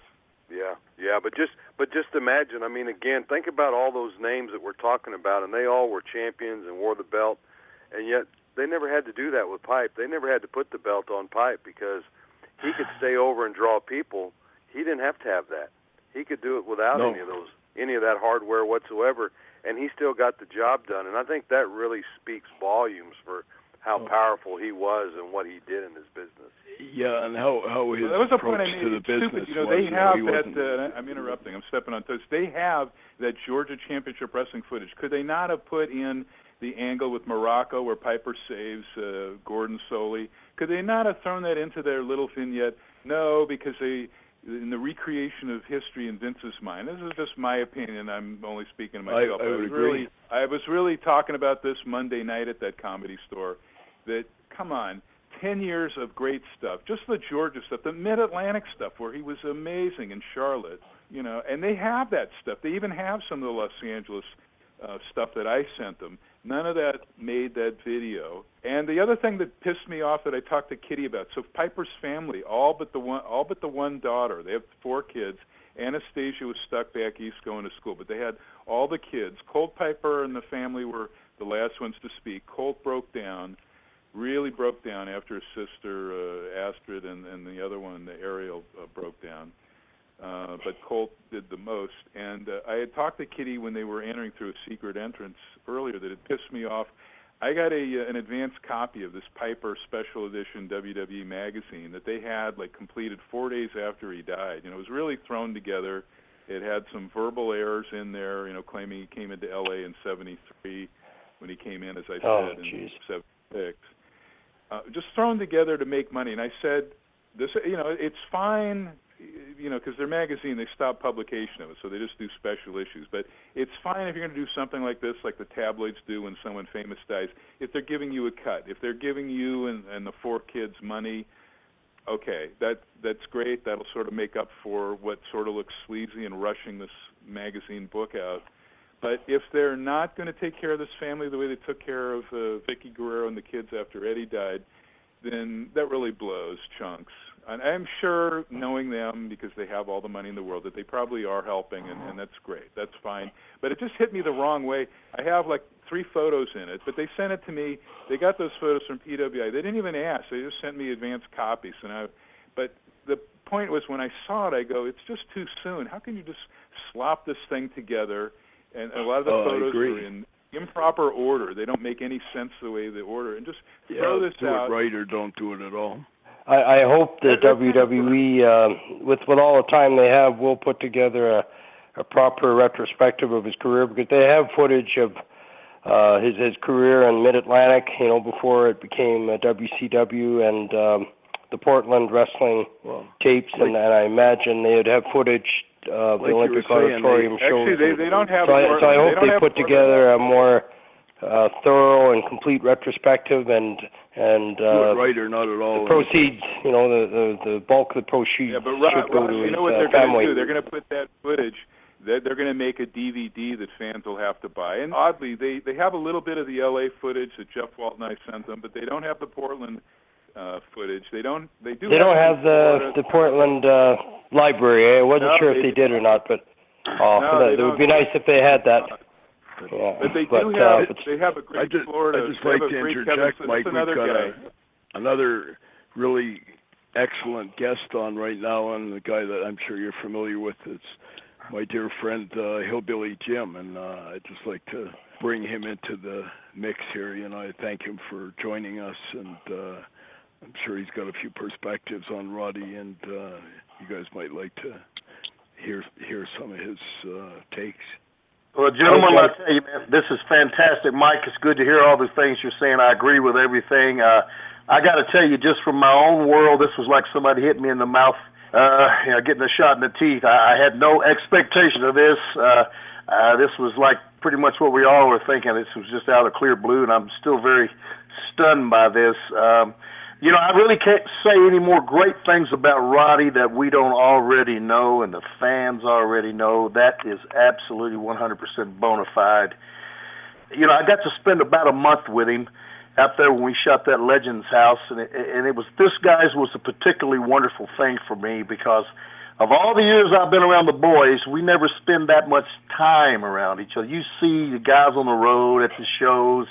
B: Yeah, but just imagine. I mean, again, think about all those names that we're talking about, and they all were champions and wore the belt, and yet they never had to do that with Pipe. They never had to put the belt on Pipe because he could stay over and draw people. He didn't have to have that. He could do it without any of that hardware whatsoever, and he still got the job done. And I think that really speaks volumes for how powerful he was and what he did in his business.
C: Yeah, and how his
E: that was a
C: approach
E: point I made.
C: to the business
E: was. They have that. I'm interrupting. I'm stepping on toes. They have that Georgia Championship Wrestling footage. Could they not have put in the angle with Morocco where Piper saves Gordon Soley? Could they not have thrown that into their little vignette? No, because in the recreation of history in Vince's mind, this is just my opinion. I'm only speaking to myself.
C: I would agree.
E: I was really talking about this Monday night at that Comedy Store. That, come on, 10 years of great stuff, just the Georgia stuff, the Mid-Atlantic stuff where he was amazing in Charlotte, and they have that stuff. They even have some of the Los Angeles stuff that I sent them. None of that made that video. And the other thing that pissed me off that I talked to Kitty about, so Piper's family, all but the one daughter, they have 4 kids. Anastasia was stuck back east going to school, but they had all the kids. Colt Piper and the family were the last ones to speak. Colt really broke down after his sister Astrid and the other one, Ariel, broke down. But Colt did the most. And I had talked to Kitty when they were entering through a secret entrance earlier that it pissed me off. I got an advanced copy of this Piper special edition WWE magazine that they had completed 4 days after he died. It was really thrown together. It had some verbal errors in there, claiming he came into L.A. in 73 when he came in, as I said, in 76. Just thrown together to make money. And I said, this, it's fine, because their magazine, they stopped publication of it, so they just do special issues. But it's fine if you're going to do something like this, like the tabloids do when someone famous dies, if they're giving you a cut. If they're giving you and the 4 kids money, okay, that's great. That'll sort of make up for what sort of looks sleazy and rushing this magazine book out. But if they're not going to take care of this family the way they took care of Vicky Guerrero and the kids after Eddie died, then that really blows chunks. And I'm sure, knowing them, because they have all the money in the world, that they probably are helping, and that's great. That's fine. But it just hit me the wrong way. I have 3 photos in it, but they sent it to me. They got those photos from PWI. They didn't even ask. They just sent me advanced copies. But the point was, when I saw it, I go, it's just too soon. How can you just slop this thing together? And a lot of the photos are in improper order. They don't make any sense the way they order. And just throw this out.
C: Do it right or don't do it at all.
D: I hope that WWE, with all the time they have, will put together a proper retrospective of his career, because they have footage of his career in Mid-Atlantic, before it became WCW and the Portland wrestling tapes, and I imagine they'd have footage of the Olympic Auditorium shows.
E: Actually, they don't have.
D: So I hope they put together a more thorough and complete retrospective, and
C: do it right or not at all.
D: The proceeds, the bulk of the proceeds should go to his
E: what they're
D: family.
E: Going to do? They're going to put that footage. They're going to make a DVD that fans will have to buy. And oddly, they have a little bit of the LA footage that Jeff Walt and I sent them, but they don't have the Portland footage. They don't
D: have the Portland library. I wasn't sure if they did or not, but it would be nice if they had that.
E: But they have a great Florida.
C: I'd just like to interject, Mike. We've got another really excellent guest on right now, and the guy that I'm sure you're familiar with is my dear friend Hillbilly Jim, and I'd just like to bring him into the mix here. I thank him for joining us, and I'm sure he's got a few perspectives on Roddy, and you guys might like to hear some of his takes.
F: Well, gentlemen, I tell you, man, this is fantastic. Mike, it's good to hear all the things you're saying. I agree with everything. I got to tell you, just from my own world, this was like somebody hit me in the mouth, getting a shot in the teeth. I had no expectation of this. this was like pretty much what we all were thinking. This was just out of clear blue, and I'm still very stunned by this. I really can't say any more great things about Roddy that we don't already know and the fans already know. That is absolutely 100% bona fide. I got to spend about a month with him out there when we shot that Legends house, and it was, this guys was a particularly wonderful thing for me because of all the years I've been around the boys, we never spend that much time around each other. You see the guys on the road at the shows,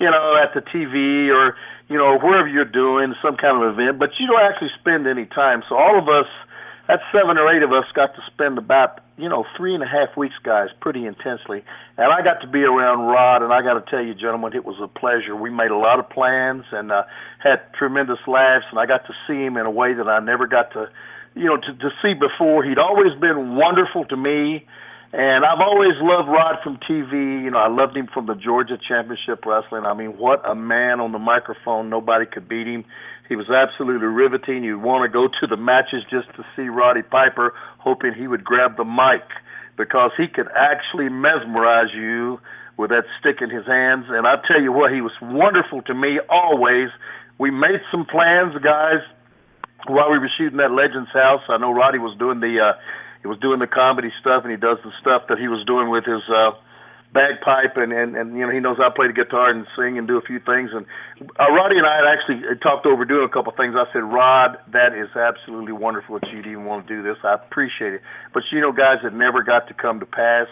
F: at the TV or, wherever you're doing some kind of event, but you don't actually spend any time. So all of us, that 7 or 8 of us, got to spend about, 3.5 weeks, guys, pretty intensely. And I got to be around Rod, and I got to tell you, gentlemen, it was a pleasure. We made a lot of plans and had tremendous laughs, and I got to see him in a way that I never got to, to see before. He'd always been wonderful to me, and I've always loved Rod from TV. I loved him from the Georgia Championship Wrestling. I mean, what a man on the microphone. Nobody could beat him. He was absolutely riveting. You'd want to go to the matches just to see Roddy Piper, hoping he would grab the mic because he could actually mesmerize you with that stick in his hands. And I tell you what, he was wonderful to me always. We made some plans, guys, while we were shooting that Legends house. I know Roddy was doing the comedy stuff, and he does the stuff that he was doing with his bagpipe, and he knows how to play the guitar and sing and do a few things. And Roddy and I had actually talked over doing a couple of things. I said, Rod, that is absolutely wonderful that you'd even want to do this. I appreciate it. But guys, it never got to come to pass.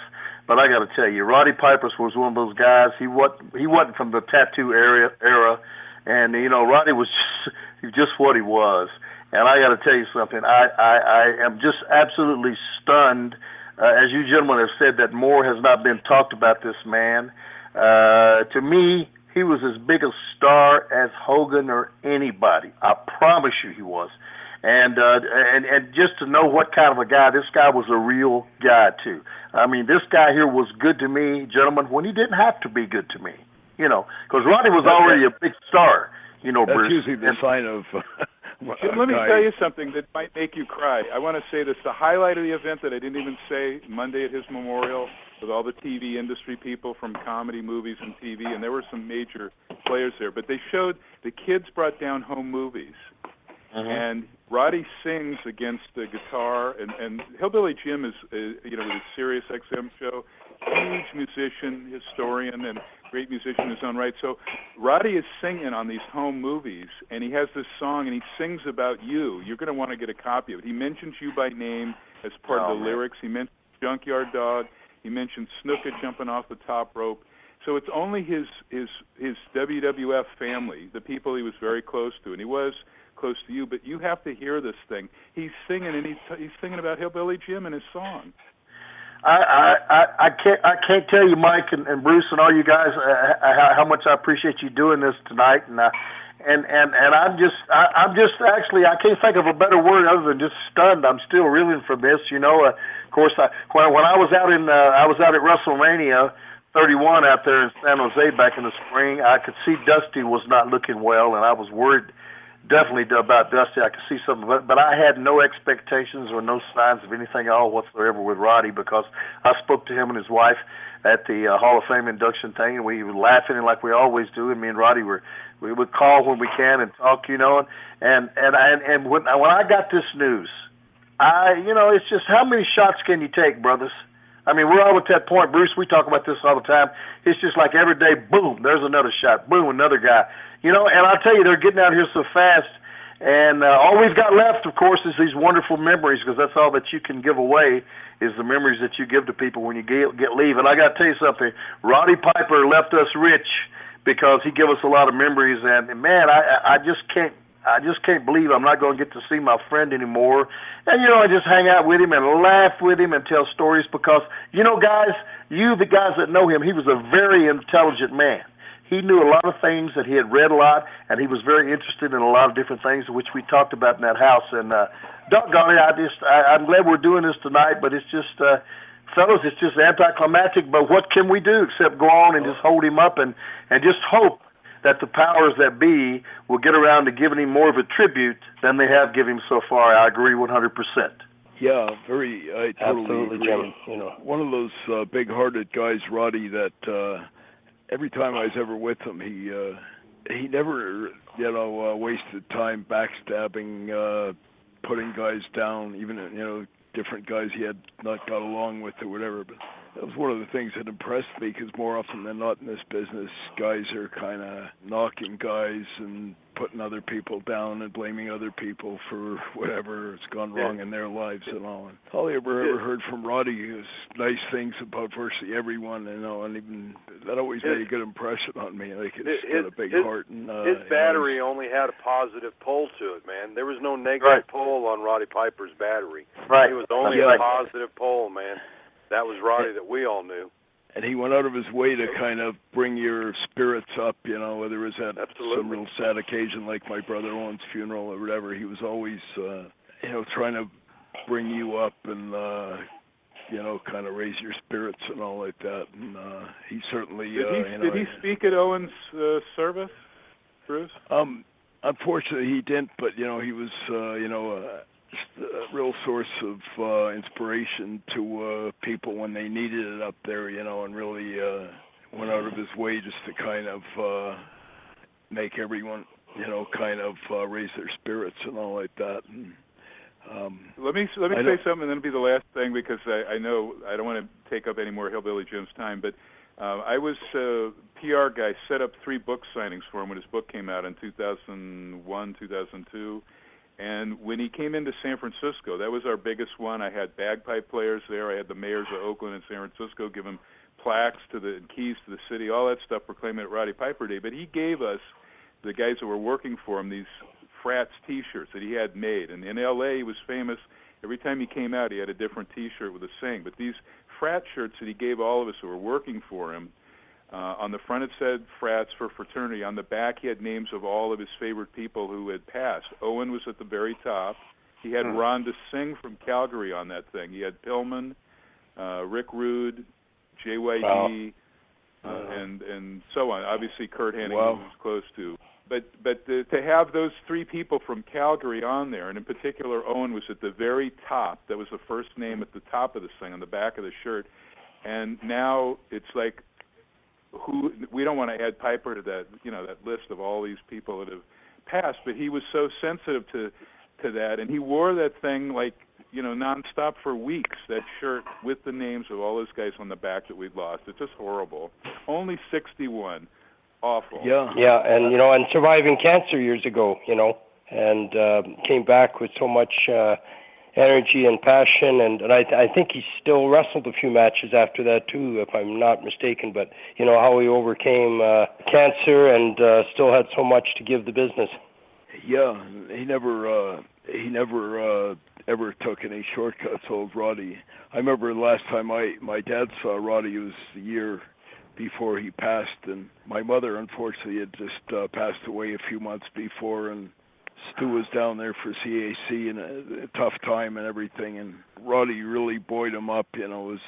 F: But I got to tell you, Roddy Piper was one of those guys. He wasn't from the tattoo era, and Roddy was just what he was. And I got to tell you something. I am just absolutely stunned. As you gentlemen have said, that more has not been talked about this man. To me, he was as big a star as Hogan or anybody. I promise you he was. And just to know what kind of a guy, this guy was a real guy, too. I mean, this guy here was good to me, gentlemen, when he didn't have to be good to me. Because Roddy was already a big star,
C: That's
F: Bruce.
C: usually the sign of...
E: Jim, let me tell you something that might make you cry. I want to say this. The highlight of the event that I didn't even say, Monday at his memorial, with all the TV industry people from comedy, movies, and TV, and there were some major players there. But they showed the kids brought down home movies. And Roddy sings against the guitar, and Hillbilly Jim is, with his Sirius XM show, huge musician, historian, and great musician in his own right. So Roddy is singing on these home movies, and he has this song, and he sings about you. You're going to want to get a copy of it. He mentions you by name as part of the lyrics. He mentions Junkyard Dog. He mentions Snuka jumping off the top rope. So it's only his WWF family, the people he was very close to, and he was close to you. But you have to hear this thing. He's singing, and he's singing about Hillbilly Jim in his song.
F: I can't tell you, Mike and Bruce and all you guys, how much I appreciate you doing this tonight, and I'm just actually, I can't think of a better word other than just stunned. I'm still reeling from this, Of course, when I was out at WrestleMania 31 out there in San Jose back in the spring, I could see Dusty was not looking well, and I was worried. Definitely about Dusty. I could see something, but I had no expectations or no signs of anything at all whatsoever with Roddy because I spoke to him and his wife at the Hall of Fame induction thing, and we were laughing and like we always do. And me and Roddy we would call when we can and talk, and when I got this news, it's just how many shots can you take, brothers? I mean, we're all at that point, Bruce. We talk about this all the time. It's just like every day, boom, there's another shot, boom, another guy. And I'll tell you, they're getting out here so fast. And all we've got left, of course, is these wonderful memories, because that's all that you can give away is the memories that you give to people when you get leave. And I got to tell you something, Roddy Piper left us rich because he gave us a lot of memories. And man, I just can't believe I'm not going to get to see my friend anymore. And, I just hang out with him and laugh with him and tell stories because, guys, the guys that know him, he was a very intelligent man. He knew a lot of things, that he had read a lot, and he was very interested in a lot of different things, which we talked about in that house. And doggone it, I'm glad we're doing this tonight, but it's just, fellas, it's just anticlimactic. But what can we do except go on and just hold him up and just hope that the powers that be will get around to giving him more of a tribute than they have given him so far. I agree 100%.
C: Yeah, I totally
D: Absolutely,
C: agree.
D: Jim. You know,
C: one of those big-hearted guys, Roddy, that every time I was ever with him, he never, wasted time backstabbing, putting guys down, even, different guys he had not got along with or whatever. But that was one of the things that impressed me, because more often than not in this business, guys are kind of knocking guys and putting other people down and blaming other people for whatever has gone wrong in their lives and all. And all I ever heard from Roddy was nice things about virtually everyone, and even that always made a good impression on me. Like, it's got a big heart. And
B: his battery only had a positive pull to it, man. There was no negative pull on Roddy Piper's battery.
F: Right.
B: It was only a positive pull, man. That was Roddy that we all knew.
C: And he went out of his way to kind of bring your spirits up, whether it was at some real sad occasion like my brother Owen's funeral or whatever. He was always, trying to bring you up and, kind of raise your spirits and all like that. And he certainly...
E: Did he speak at Owen's service, Bruce?
C: Unfortunately, he didn't, but, he was, a real source of inspiration to people when they needed it up there, and really went out of his way just to kind of make everyone, raise their spirits and all like that. And,
E: let me say something, and then it'll be the last thing, because I know I don't want to take up any more Hillbilly Jim's time, but I was PR guy, set up 3 book signings for him when his book came out in 2001, 2002. And when he came into San Francisco, that was our biggest one. I had bagpipe players there. I had the mayors of Oakland and San Francisco give him plaques to the keys to the city, all that stuff, proclaiming it Roddy Piper Day. But he gave us, the guys that were working for him, these Frats T-shirts that he had made. And in L.A., he was famous. Every time he came out, he had a different T-shirt with a saying. But these frat shirts that he gave all of us who were working for him, on the front it said Frats for fraternity. On the back he had names of all of his favorite people who had passed. Owen was at the very top. He had Rhonda Singh from Calgary on that thing. He had Pillman, Rick Rude, JYD, and so on. Obviously Kurt Hennig was close to. But to have those 3 people from Calgary on there, and in particular Owen was at the very top. That was the first name at the top of this thing on the back of the shirt. And now it's like, we don't want to add Piper to that, that list of all these people that have passed, but he was so sensitive to that, and he wore that thing like, nonstop for weeks, that shirt with the names of all those guys on the back that we'd lost. It's just horrible. Only 61. Awful.
D: Yeah, and, and surviving cancer years ago, and came back with so much energy and passion, and I think he still wrestled a few matches after that too, if I'm not mistaken. But how he overcame cancer and still had so much to give the business.
C: Yeah, he never ever took any shortcuts, old Roddy. I remember the last time my dad saw Roddy was the year before he passed, and my mother unfortunately had just passed away a few months before, and Stu was down there for CAC and a tough time and everything, and Roddy really buoyed him up, couldn't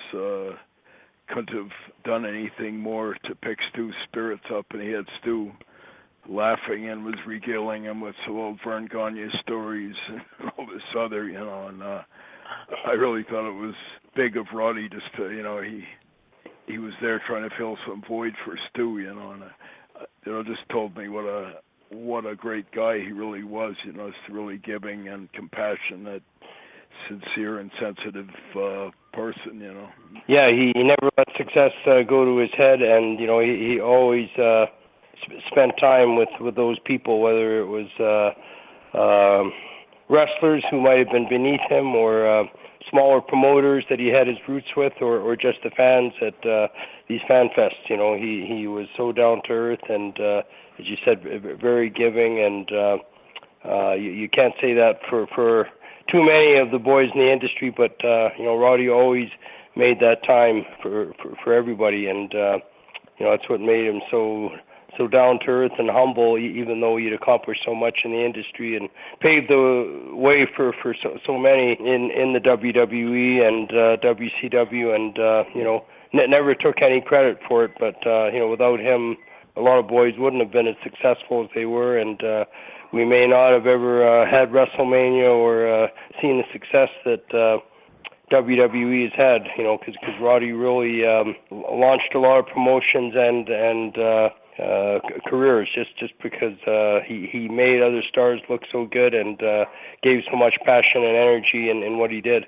C: have done anything more to pick Stu's spirits up, and he had Stu laughing and was regaling him with some old Vern Gagne stories and all this other, and I really thought it was big of Roddy just to, he was there trying to fill some void for Stu, and just told me what a great guy he really was, just really giving and compassionate, sincere and sensitive person,
D: Yeah, he never let success go to his head, and, he always spent time with those people, whether it was wrestlers who might have been beneath him or smaller promoters that he had his roots with, or just the fans at these fan fests. He was so down to earth and, as you said, very giving, and you can't say that for too many of the boys in the industry, but Roddy always made that time for everybody, and that's what made him so down to earth and humble, even though he'd accomplished so much in the industry and paved the way for so many in the WWE and WCW, and never took any credit for it. But without him, a lot of boys wouldn't have been as successful as they were, and we may not have ever had WrestleMania or seen the success that WWE has had, because Roddy really launched a lot of promotions and careers just because he made other stars look so good and gave so much passion and energy in what he did.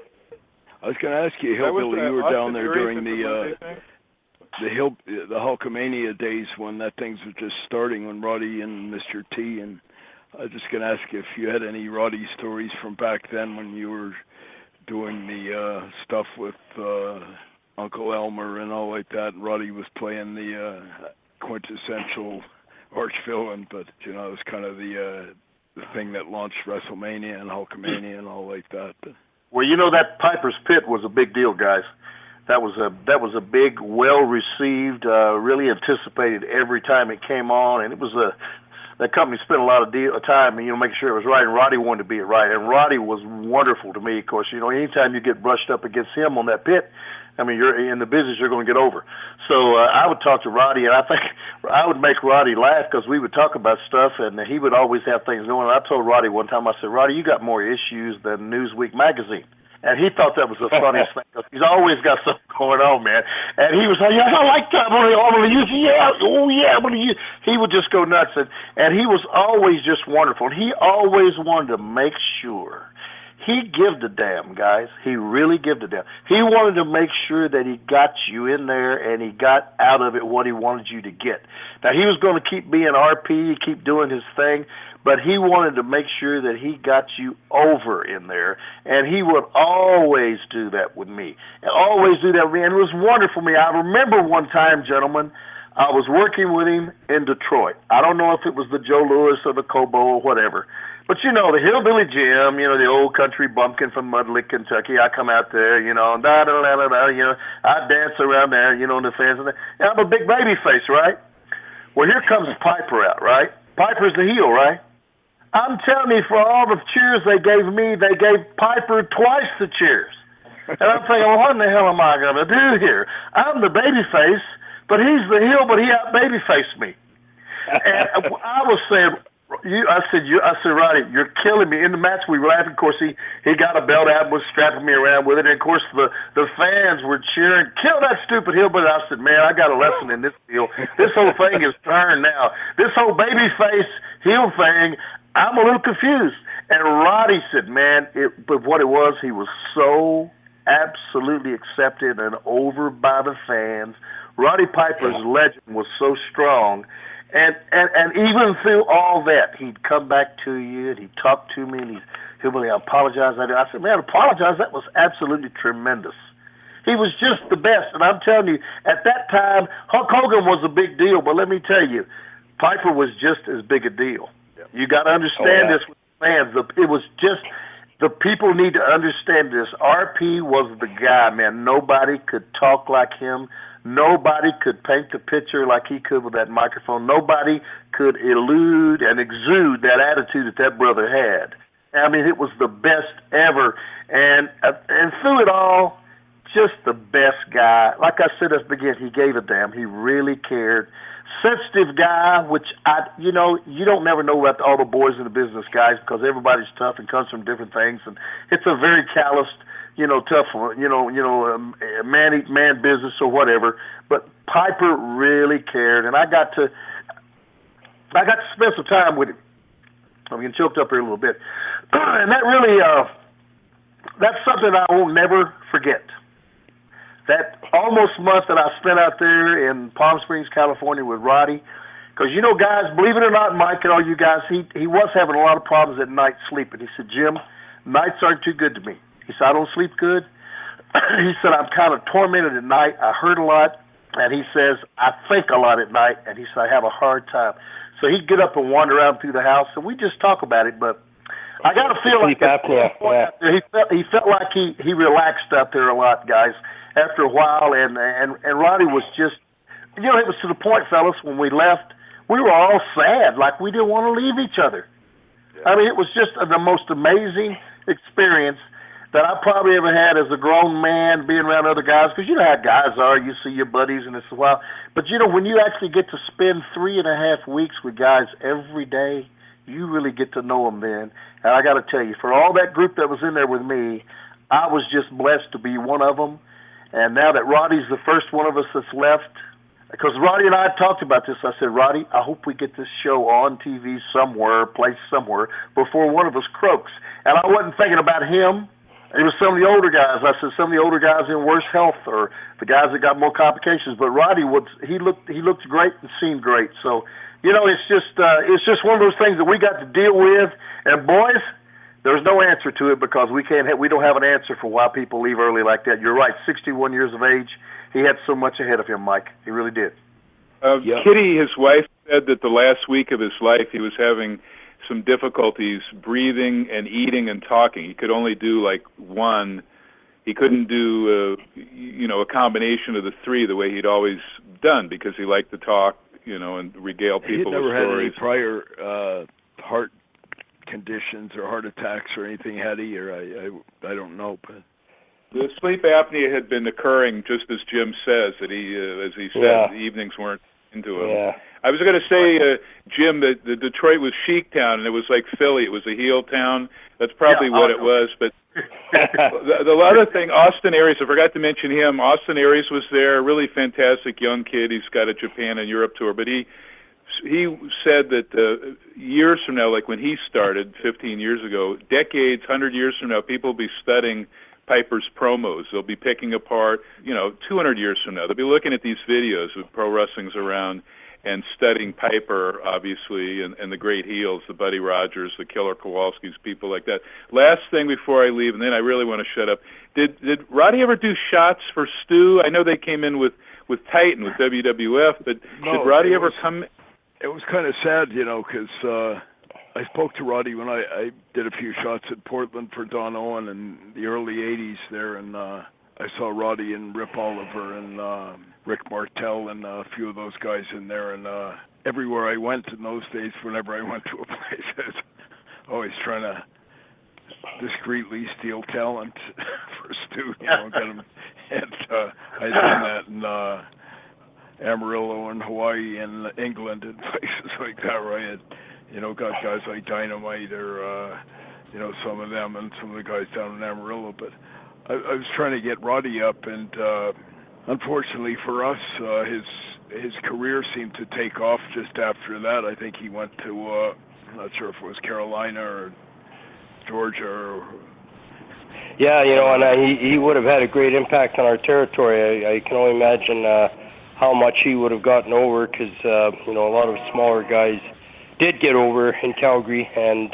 C: I was going to ask you, Hillbilly, you were down there during the Hulkamania days when that things were just starting, when Roddy and Mr. T, and I was just going to ask you if you had any Roddy stories from back then when you were doing the stuff with Uncle Elmer and all like that, and Roddy was playing the quintessential arch villain, but it was kind of the thing that launched WrestleMania and Hulkamania and all like that.
F: Well, that Piper's Pit was a big deal, guys. That was a big, well-received, really anticipated every time it came on, and it was that company spent a lot of time, making sure it was right, and Roddy wanted to be it right, and Roddy was wonderful to me. Of course, anytime you get brushed up against him on that pit, you're in the business you're going to get over. So I would talk to Roddy, and I think I would make Roddy laugh because we would talk about stuff, and he would always have things going. And I told Roddy one time, I said, Roddy, you got more issues than Newsweek magazine. And he thought that was the funniest thing because he's always got something going on, man. And he was like, yeah, I like that. I'm going to use it. Yeah, oh, yeah, I'm going to use it. He would just go nuts. And he was always just wonderful. And he always wanted to make sure. He gave a damn, guys. He really gave a damn. He wanted to make sure that he got you in there and he got out of it what he wanted you to get. Now, he was going to keep being RP, keep doing his thing, but he wanted to make sure that he got you over in there, and he would always do that with me, and always do that with me, and it was wonderful for me. I remember one time, gentlemen, I was working with him in Detroit. I don't know if it was the Joe Louis or the Cobo or whatever, but the Hillbilly Jim, the old country bumpkin from Mud Lick, Kentucky. I come out there, I dance around there, in the fans, and I'm a big baby face, right? Well, here comes Piper out, right? Piper's the heel, right? I'm telling you, for all the cheers they gave me, they gave Piper twice the cheers. And I'm thinking, well, what in the hell am I going to do here? I'm the baby face, but he's the heel, but he out-baby-faced me. And I was saying, I said, Roddy, you're killing me. In the match, we were laughing. Of course, he got a belt out and was strapping me around with it. And, of course, the fans were cheering, kill that stupid heel. But I said, man, I got a lesson in this deal. This whole thing is turned now. This whole baby face heel thing, I'm a little confused. And Roddy said, man, but what it was, he was so absolutely accepted and over by the fans. Roddy Piper's legend was so strong. And even through all that, he'd come back to you and he'd talk to me and he'd really apologize. I said, man, apologize. That was absolutely tremendous. He was just the best. And I'm telling you, at that time, Hulk Hogan was a big deal. But let me tell you, Piper was just as big a deal. Yep. You got to understand this with fans. It was just, the people need to understand this. RP was the guy, man. Nobody could talk like him. Nobody could paint the picture like he could with that microphone. Nobody could elude and exude that attitude that brother had. I mean, it was the best ever. And through it all, just the best guy. Like I said at the beginning, he gave a damn. He really cared. Sensitive guy, which you don't never know about all the boys in the business, guys, because everybody's tough and comes from different things. And it's a very calloused, tough, man business or whatever. But Piper really cared, and I got to spend some time with him. I'm getting choked up here a little bit, and that really, that's something I will never forget. That almost month that I spent out there in Palm Springs, California, with Roddy, because guys, believe it or not, Mike and all you guys, he was having a lot of problems at night sleeping. He said, Jim, nights aren't too good to me. He said, I don't sleep good. He said, I'm kind of tormented at night. I hurt a lot. And he says, I think a lot at night. And he said, I have a hard time. So he'd get up and wander around through the house, and we just talk about it. But I got to feel like he felt like he relaxed out there a lot, guys, after a while. And Roddy was just, it was to the point, fellas, when we left, we were all sad, like we didn't want to leave each other. Yeah. I mean, it was just the most amazing experience that I probably ever had as a grown man being around other guys, because you know how guys are. You see your buddies and it's a while. But, when you actually get to spend 3.5 weeks with guys every day, You really get to know them then. And I got to tell you, for all that group that was in there with me, I was just blessed to be one of them. And now that Roddy's the first one of us that's left, because Roddy and I talked about this, I said, Roddy, I hope we get this show on TV somewhere, placed somewhere, before one of us croaks. And I wasn't thinking about him. It was some of the older guys. I said some of the older guys in worse health, or the guys that got more complications. But Roddy he looked great and seemed great. So, it's just one of those things that we got to deal with. And boys, there's no answer to it, because we don't have an answer for why people leave early like that. You're right, 61 years of age. He had so much ahead of him, Mike. He really did.
E: Kitty, his wife, said that the last week of his life he was having some difficulties breathing and eating and talking. He could only do like one. He couldn't do a combination of the three the way he'd always done, because he liked to talk, and regale people with stories.
C: He never had any prior heart conditions or heart attacks or anything, had he? Or I don't know, but
E: the sleep apnea had been occurring, just as Jim says, that as he said, the evenings weren't into him. Yeah. I was going to say, Jim, that the Detroit was chic town, and it was like Philly. It was a heel town. That's probably what it was. But the other thing, Austin Aries, I forgot to mention him. Austin Aries was there, a really fantastic young kid. He's got a Japan and Europe tour. But he said that years from now, like when he started 15 years ago, decades, 100 years from now, people will be studying Piper's promos. They'll be picking apart, 200 years from now. They'll be looking at these videos of Pro Wrestling's around and studying Piper, obviously, and the great heels, the Buddy Rogers, the Killer Kowalskis, people like that. Last thing before I leave, and then I really want to shut up. Did Roddy ever do shots for Stu? I know they came in with Titan, with WWF, but did Roddy ever come?
C: It was kind of sad, because I spoke to Roddy when I did a few shots at Portland for Don Owen in the early 80s there, and I saw Roddy and Rip Oliver and Rick Martel and a few of those guys in there, and everywhere I went in those days, whenever I went to a place, I was always trying to discreetly steal talent for Stu, get him. And I done that in Amarillo and Hawaii and England and places like that, where I had, got guys like Dynamite or, some of them and some of the guys down in Amarillo. But I was trying to get Roddy up, and unfortunately for us, his career seemed to take off just after that. I think he went to, I'm not sure if it was Carolina or Georgia or...
D: Yeah, and he would have had a great impact on our territory. I can only imagine how much he would have gotten over, because, a lot of smaller guys did get over in Calgary, and,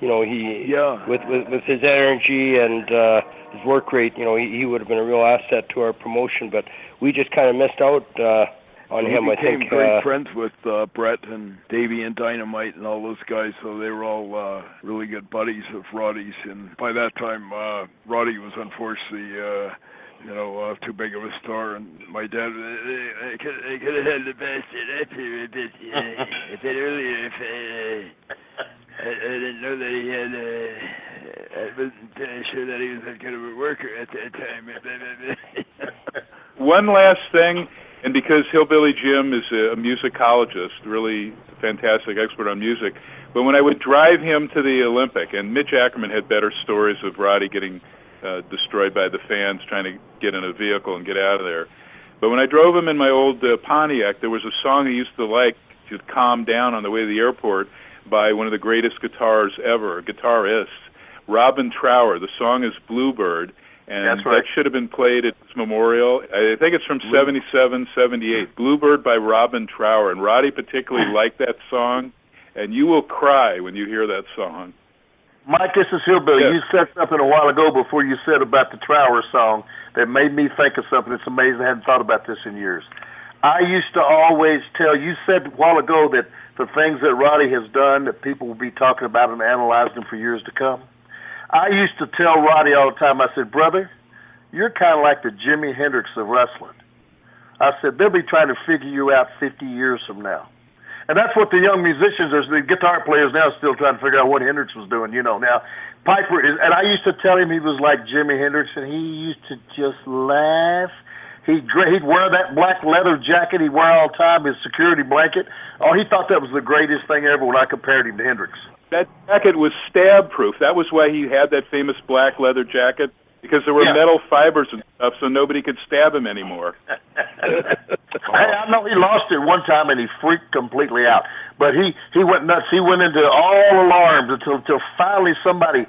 D: with his energy and his work rate, he would have been a real asset to our promotion, but we just kind of missed out on him, I think.
C: He became great friends with Brett and Davey and Dynamite and all those guys, so they were all really good buddies of Roddy's, and by that time, Roddy was unfortunately... too big of a star, and my dad, I could have had the bastard up here a bit earlier if I didn't know that he had, I wasn't sure that he was that good of a worker at that time.
E: One last thing, and because Hillbilly Jim is a musicologist, really fantastic expert on music, but when I would drive him to the Olympic, and Mitch Ackerman had better stories of Roddy getting destroyed by the fans trying to get in a vehicle and get out of there. But when I drove him in my old Pontiac, there was a song he used to like to calm down on the way to the airport by one of the greatest guitarists, Robin Trower. The song is Bluebird, and that should have been played at his memorial. I think it's from 77, 78. Bluebird by Robin Trower, and Roddy particularly liked that song, and you will cry when you hear that song.
F: Mike, this is Hillbilly. Yes. You said something a while ago before you said about the Trower song that made me think of something. It's amazing. I hadn't thought about this in years. I used to always tell, you said a while ago that the things that Roddy has done that people will be talking about and analyzing for years to come. I used to tell Roddy all the time, I said, brother, you're kind of like the Jimi Hendrix of wrestling. I said, they'll be trying to figure you out 50 years from now. And that's what the young musicians, the guitar players now still trying to figure out what Hendrix was doing, Now, Piper is, and I used to tell him he was like Jimi Hendrix, and he used to just laugh. He'd wear that black leather jacket he'd wear all the time, his security blanket. Oh, he thought that was the greatest thing ever when I compared him to Hendrix.
E: That jacket was stab-proof. That was why he had that famous black leather jacket, because there were metal fibers and stuff, so nobody could stab him anymore.
F: Hey, I know he lost it one time and he freaked completely out. But he went nuts. He went into all alarms until finally somebody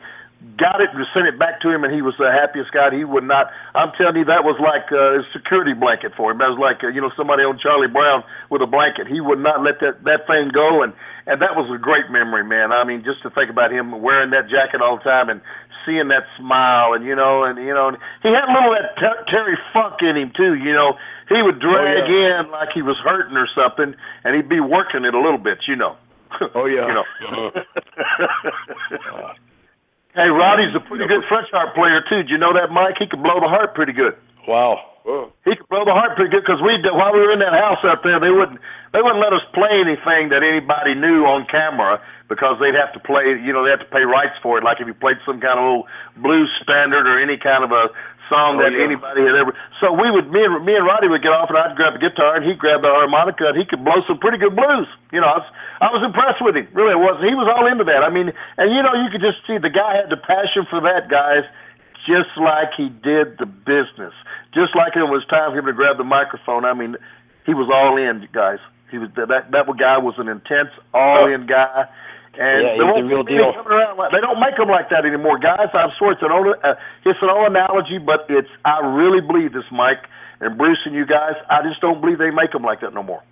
F: got it and sent it back to him, and he was the happiest guy. He would not. I'm telling you, that was like a security blanket for him. That was like somebody on Charlie Brown with a blanket. He would not let that thing go, and that was a great memory, man. I mean, just to think about him wearing that jacket all the time and seeing that smile, and he had a little of that Terry Funk in him too. He would drag in like he was hurting or something, and he'd be working it a little bit.
C: Oh yeah.
F: Hey, Roddy's a pretty good French harp player too. Did you know that, Mike? He could blow the harp pretty good.
D: Wow.
F: He could blow the harp pretty good because while we were in that house out there, they wouldn't let us play anything that anybody knew on camera because they'd have to play. They had to pay rights for it. Like if you played some kind of little blues standard or any kind of a song that anybody had ever. So me and Roddy would get off, and I'd grab the guitar, and he'd grab the harmonica, and he could blow some pretty good blues. I was impressed with him. Really, he was all into that. I mean, and you could just see the guy had the passion for that, guys, just like he did the business. Just like it was time for him to grab the microphone. I mean, he was all in, guys. He was that guy was an intense, all-in guy. And
D: he's the real deal.
F: They don't make them like that anymore, guys. I'm sorry, it's an old analogy, but I really believe this, Mike and Bruce and you guys. I just don't believe they make them like that no more.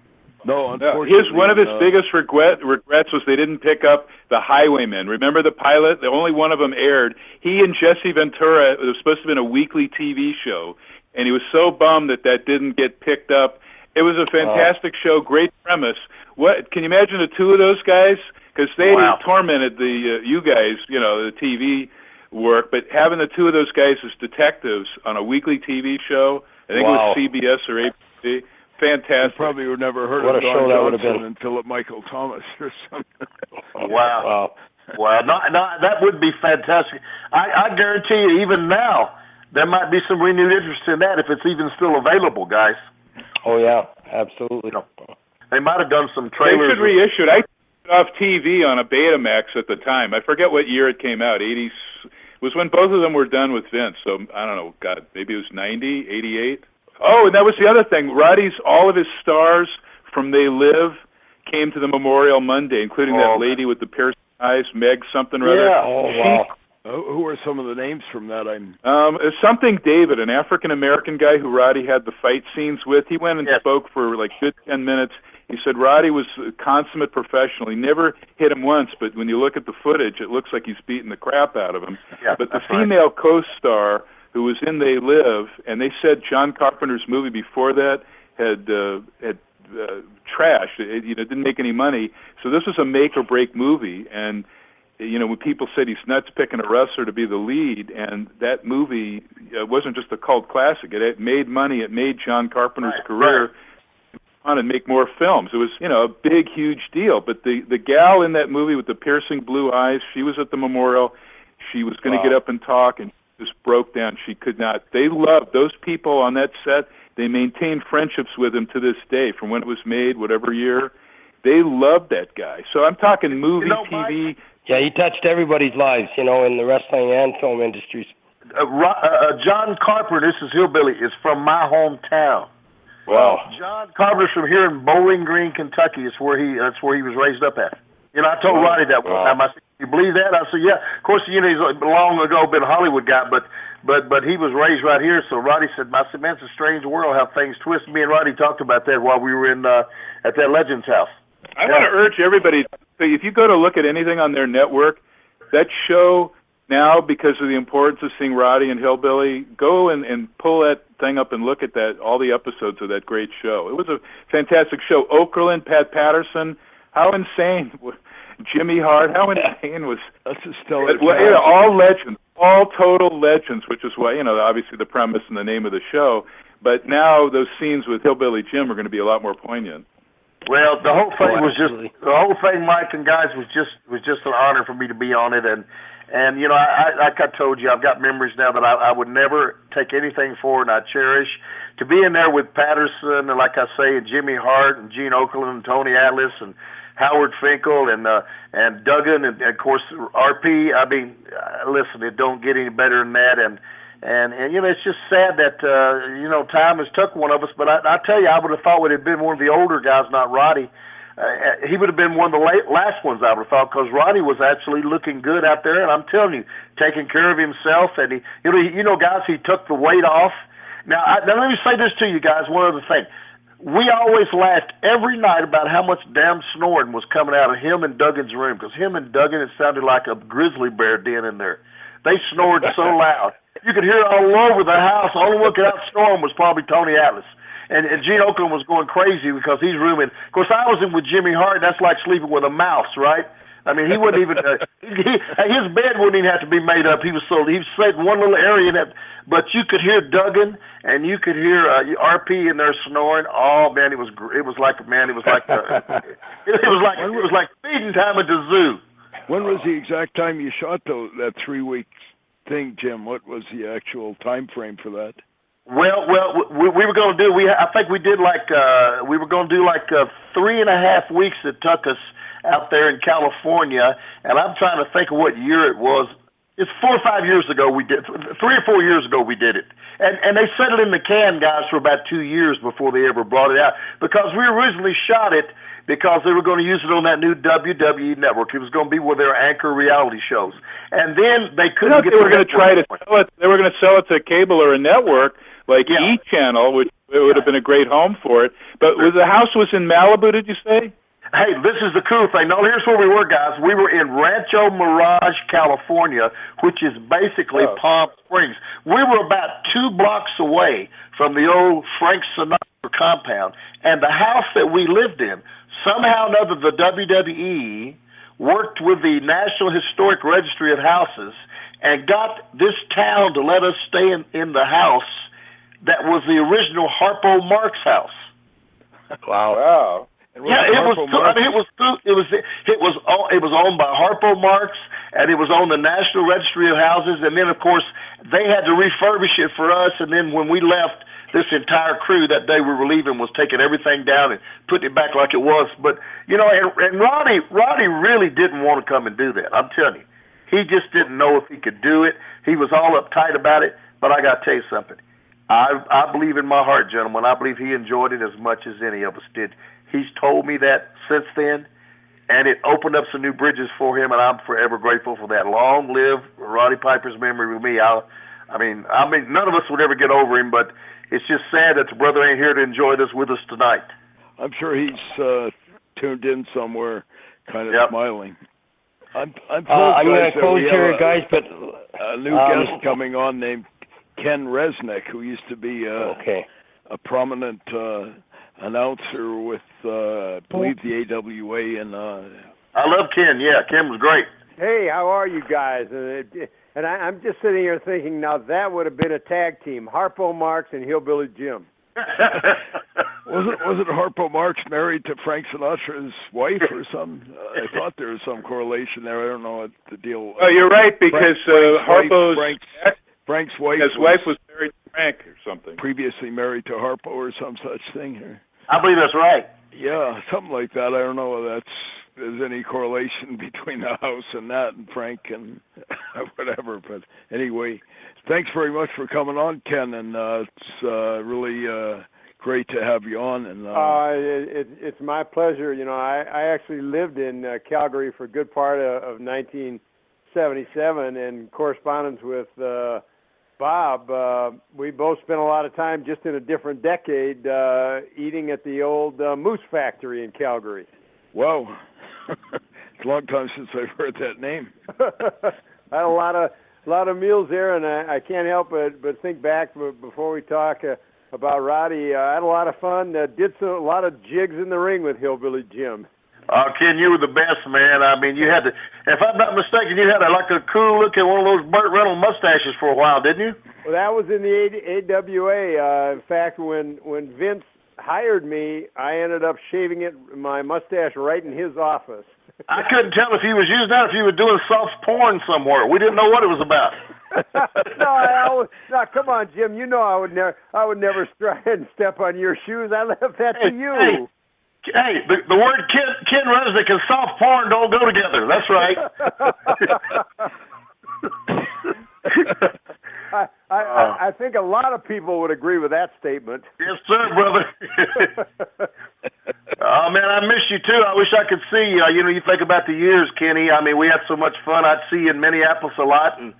C: No, unfortunately.
E: One of his biggest regrets was they didn't pick up the Highwaymen. Remember the pilot? The only one of them aired. He and Jesse Ventura, it was supposed to have been a weekly TV show, and he was so bummed that didn't get picked up. It was a fantastic show, great premise. What can you imagine the two of those guys? Because they tormented you guys, the TV work, but having the two of those guys as detectives on a weekly TV show, I think it was CBS or ABC, fantastic.
C: You probably would never heard of Don Johnson and Philip Michael Thomas or something.
F: Wow. No, that would be fantastic. I guarantee you, even now, there might be some renewed interest in that if it's even still available, guys.
D: Oh, yeah, absolutely.
F: They might have done some trailers.
E: They should reissue it. I took it off TV on a Betamax at the time. I forget what year it came out. 80s was when both of them were done with Vince. So, I don't know, God, maybe it was 90, 88. Oh, and that was the other thing. All of his stars from They Live came to the Memorial Monday, including that lady with the piercing eyes, Meg something or other.
F: Yeah. Oh, wow.
C: Who are some of the names from that?
E: Something David, an African-American guy who Roddy had the fight scenes with. He went and spoke for like good 10 minutes. He said Roddy was a consummate professional. He never hit him once, but when you look at the footage, it looks like he's beating the crap out of him.
F: Yeah,
E: but the female co-star who was in They Live, and they said John Carpenter's movie before that had trashed. It didn't make any money. So this was a make-or-break movie, and when people said he's nuts picking a wrestler to be the lead, and that movie wasn't just a cult classic. It made money. It made John Carpenter's career on and make more films. It was, a big, huge deal. But the gal in that movie with the piercing blue eyes, she was at the memorial. She was going to get up and talk, and just broke down. She could not. They loved those people on that set. They maintained friendships with him to this day, from when it was made, whatever year. They loved that guy. So I'm talking movie, TV.
D: Mike, yeah, he touched everybody's lives, in the wrestling and film industries.
F: John Carpenter, this is Hillbilly, is from my hometown.
E: Wow.
F: John Carpenter's from here in Bowling Green, Kentucky. That's where he was raised up at. I told Roddy that one time. I said, "You believe that?" I said, "Yeah." Of course, he's long ago been a Hollywood guy, but he was raised right here. So Roddy said, "I said, man, it's a strange world how things twist." Me and Roddy talked about that while we were in at that Legends house.
E: I want to urge everybody, if you go to look at anything on their network, that show now, because of the importance of seeing Roddy and Hillbilly, go and pull that thing up and look at all the episodes of that great show. It was a fantastic show. Okerlund, Pat Patterson, how insane. Jimmy Hart, how insane was...
C: That's a stellar...
E: all legends, all total legends, which is why, obviously the premise and the name of the show. But now those scenes with Hillbilly Jim are going to be a lot more poignant.
F: Well, the whole thing Mike and guys, was just an honor for me to be on it, and And, you know, like I told you, I've got memories now that I would never take anything for, and I cherish. To be in there with Patterson, and like I say, and Jimmy Hart, and Gene Okerlund, and Tony Atlas, and Howard Finkel, and Duggan, and of course RP. I mean, listen, it don't get any better than that. And you know, it's just sad that you know, time has took one of us. But I tell you, I would have thought it would have been one of the older guys, not Roddy. He would have been one of the last ones, I would have thought, because Roddy was actually looking good out there, and I'm telling you, taking care of himself. And he, you know, guys, he took the weight off. Now let me say this to you guys. One other thing. We always laughed every night about how much damn snoring was coming out of him and Duggan's room, because him and Duggan, it sounded like a grizzly bear den in there. They snored so loud. You could hear it all over the house. The only one could out snoring was probably Tony Atlas. And Gene Okerlund was going crazy because he's rooming. Of course, I was in with Jimmy Hart. That's like sleeping with a mouse, right? I mean, he wouldn't even his bed wouldn't even have to be made up. He was set in one little area in that. But you could hear Duggan and you could hear RP in there snoring. Oh man, it was like feeding time at the zoo.
C: When was the exact time you shot that 3-week thing, Jim? What was the actual time frame for that?
F: Well, we were going to do. I think we did we were going to do 3.5 weeks. It took us out there in California, and I'm trying to think of what year it was. It's 4 or 5 years ago we did. 3 or 4 years ago we did it, and they set it in the can, guys, for about 2 years before they ever brought it out, because we originally shot it because they were going to use it on that new WWE network. It was going to be where their anchor reality shows, and then they couldn't get.
E: They were going to try to sell it. They were going to sell it to cable or a network like E! Channel, which would have been a great home for it. But the house was in Malibu, did you say?
F: Hey, this is the cool thing. No, here's where we were, guys. We were in Rancho Mirage, California, which is basically Palm Springs. We were about 2 blocks away from the old Frank Sinatra compound. And the house that we lived in, somehow or another, the WWE worked with the National Historic Registry of Houses and got this town to let us stay in the house that was the original Harpo Marx house.
E: Wow.
F: Yeah, it was owned by Harpo Marx, and it was on the National Registry of Houses. And then, of course, they had to refurbish it for us. And then when we left, this entire crew that day we were leaving was taking everything down and putting it back like it was. But you know, and Roddy really didn't want to come and do that. I'm telling you, he just didn't know if he could do it. He was all uptight about it. But I got to tell you something. I believe in my heart, gentlemen. I believe he enjoyed it as much as any of us did. He's told me that since then, and it opened up some new bridges for him, and I'm forever grateful for that. Long live Roddy Piper's memory with me. I mean, none of us would ever get over him, but it's just sad that the brother ain't here to enjoy this with us tonight.
C: I'm sure he's tuned in somewhere, kind of smiling. I'm
D: going to close here, guys, but
C: a new guest coming on named Ken Resnick, who used to be a prominent announcer with, I believe, the AWA. And
F: I love Ken. Yeah, Ken was great.
G: Hey, how are you guys? And I'm just sitting here thinking, now that would have been a tag team, Harpo Marx and Hillbilly Jim.
C: Wasn't Harpo Marx married to Frank Sinatra's wife or something? I thought there was some correlation there. I don't know what the deal was.
E: Oh, you're right, because
C: Frank's wife.
E: His wife was married to Frank or something.
C: Previously married to Harpo or some such thing.
F: I believe that's right.
C: Yeah, something like that. I don't know if there's any correlation between the house and that and Frank and whatever. But anyway, thanks very much for coming on, Ken, and it's really great to have you on. And
G: it's my pleasure. You know, I actually lived in Calgary for a good part of 1977 in correspondence with Bob. We both spent a lot of time just in a different decade eating at the old Moose Factory in Calgary.
C: Wow. It's a long time since I've heard that name.
G: I had a lot of meals there, and I can't help but think back before we talk about Roddy. I had a lot of fun. Did a lot of jigs in the ring with Hillbilly Jim.
F: Ken, you were the best, man. I mean, you had if I'm not mistaken, you had a cool looking one of those Burt Reynolds mustaches for a while, didn't you?
G: Well, that was in the AWA. In fact, when Vince hired me, I ended up shaving my mustache right in his office.
F: I couldn't tell if he was using that or if he was doing soft porn somewhere. We didn't know what it was about.
G: No, come on, Jim. You know I would never try and step on your shoes. I left that to you.
F: Hey, the word Ken Resnick and soft porn don't go together. That's right.
G: I think a lot of people would agree with that statement.
F: Yes, sir, brother. Oh, man, I miss you, too. I wish I could see you. You think about the years, Kenny. I mean, we had so much fun. I'd see you in Minneapolis a lot, and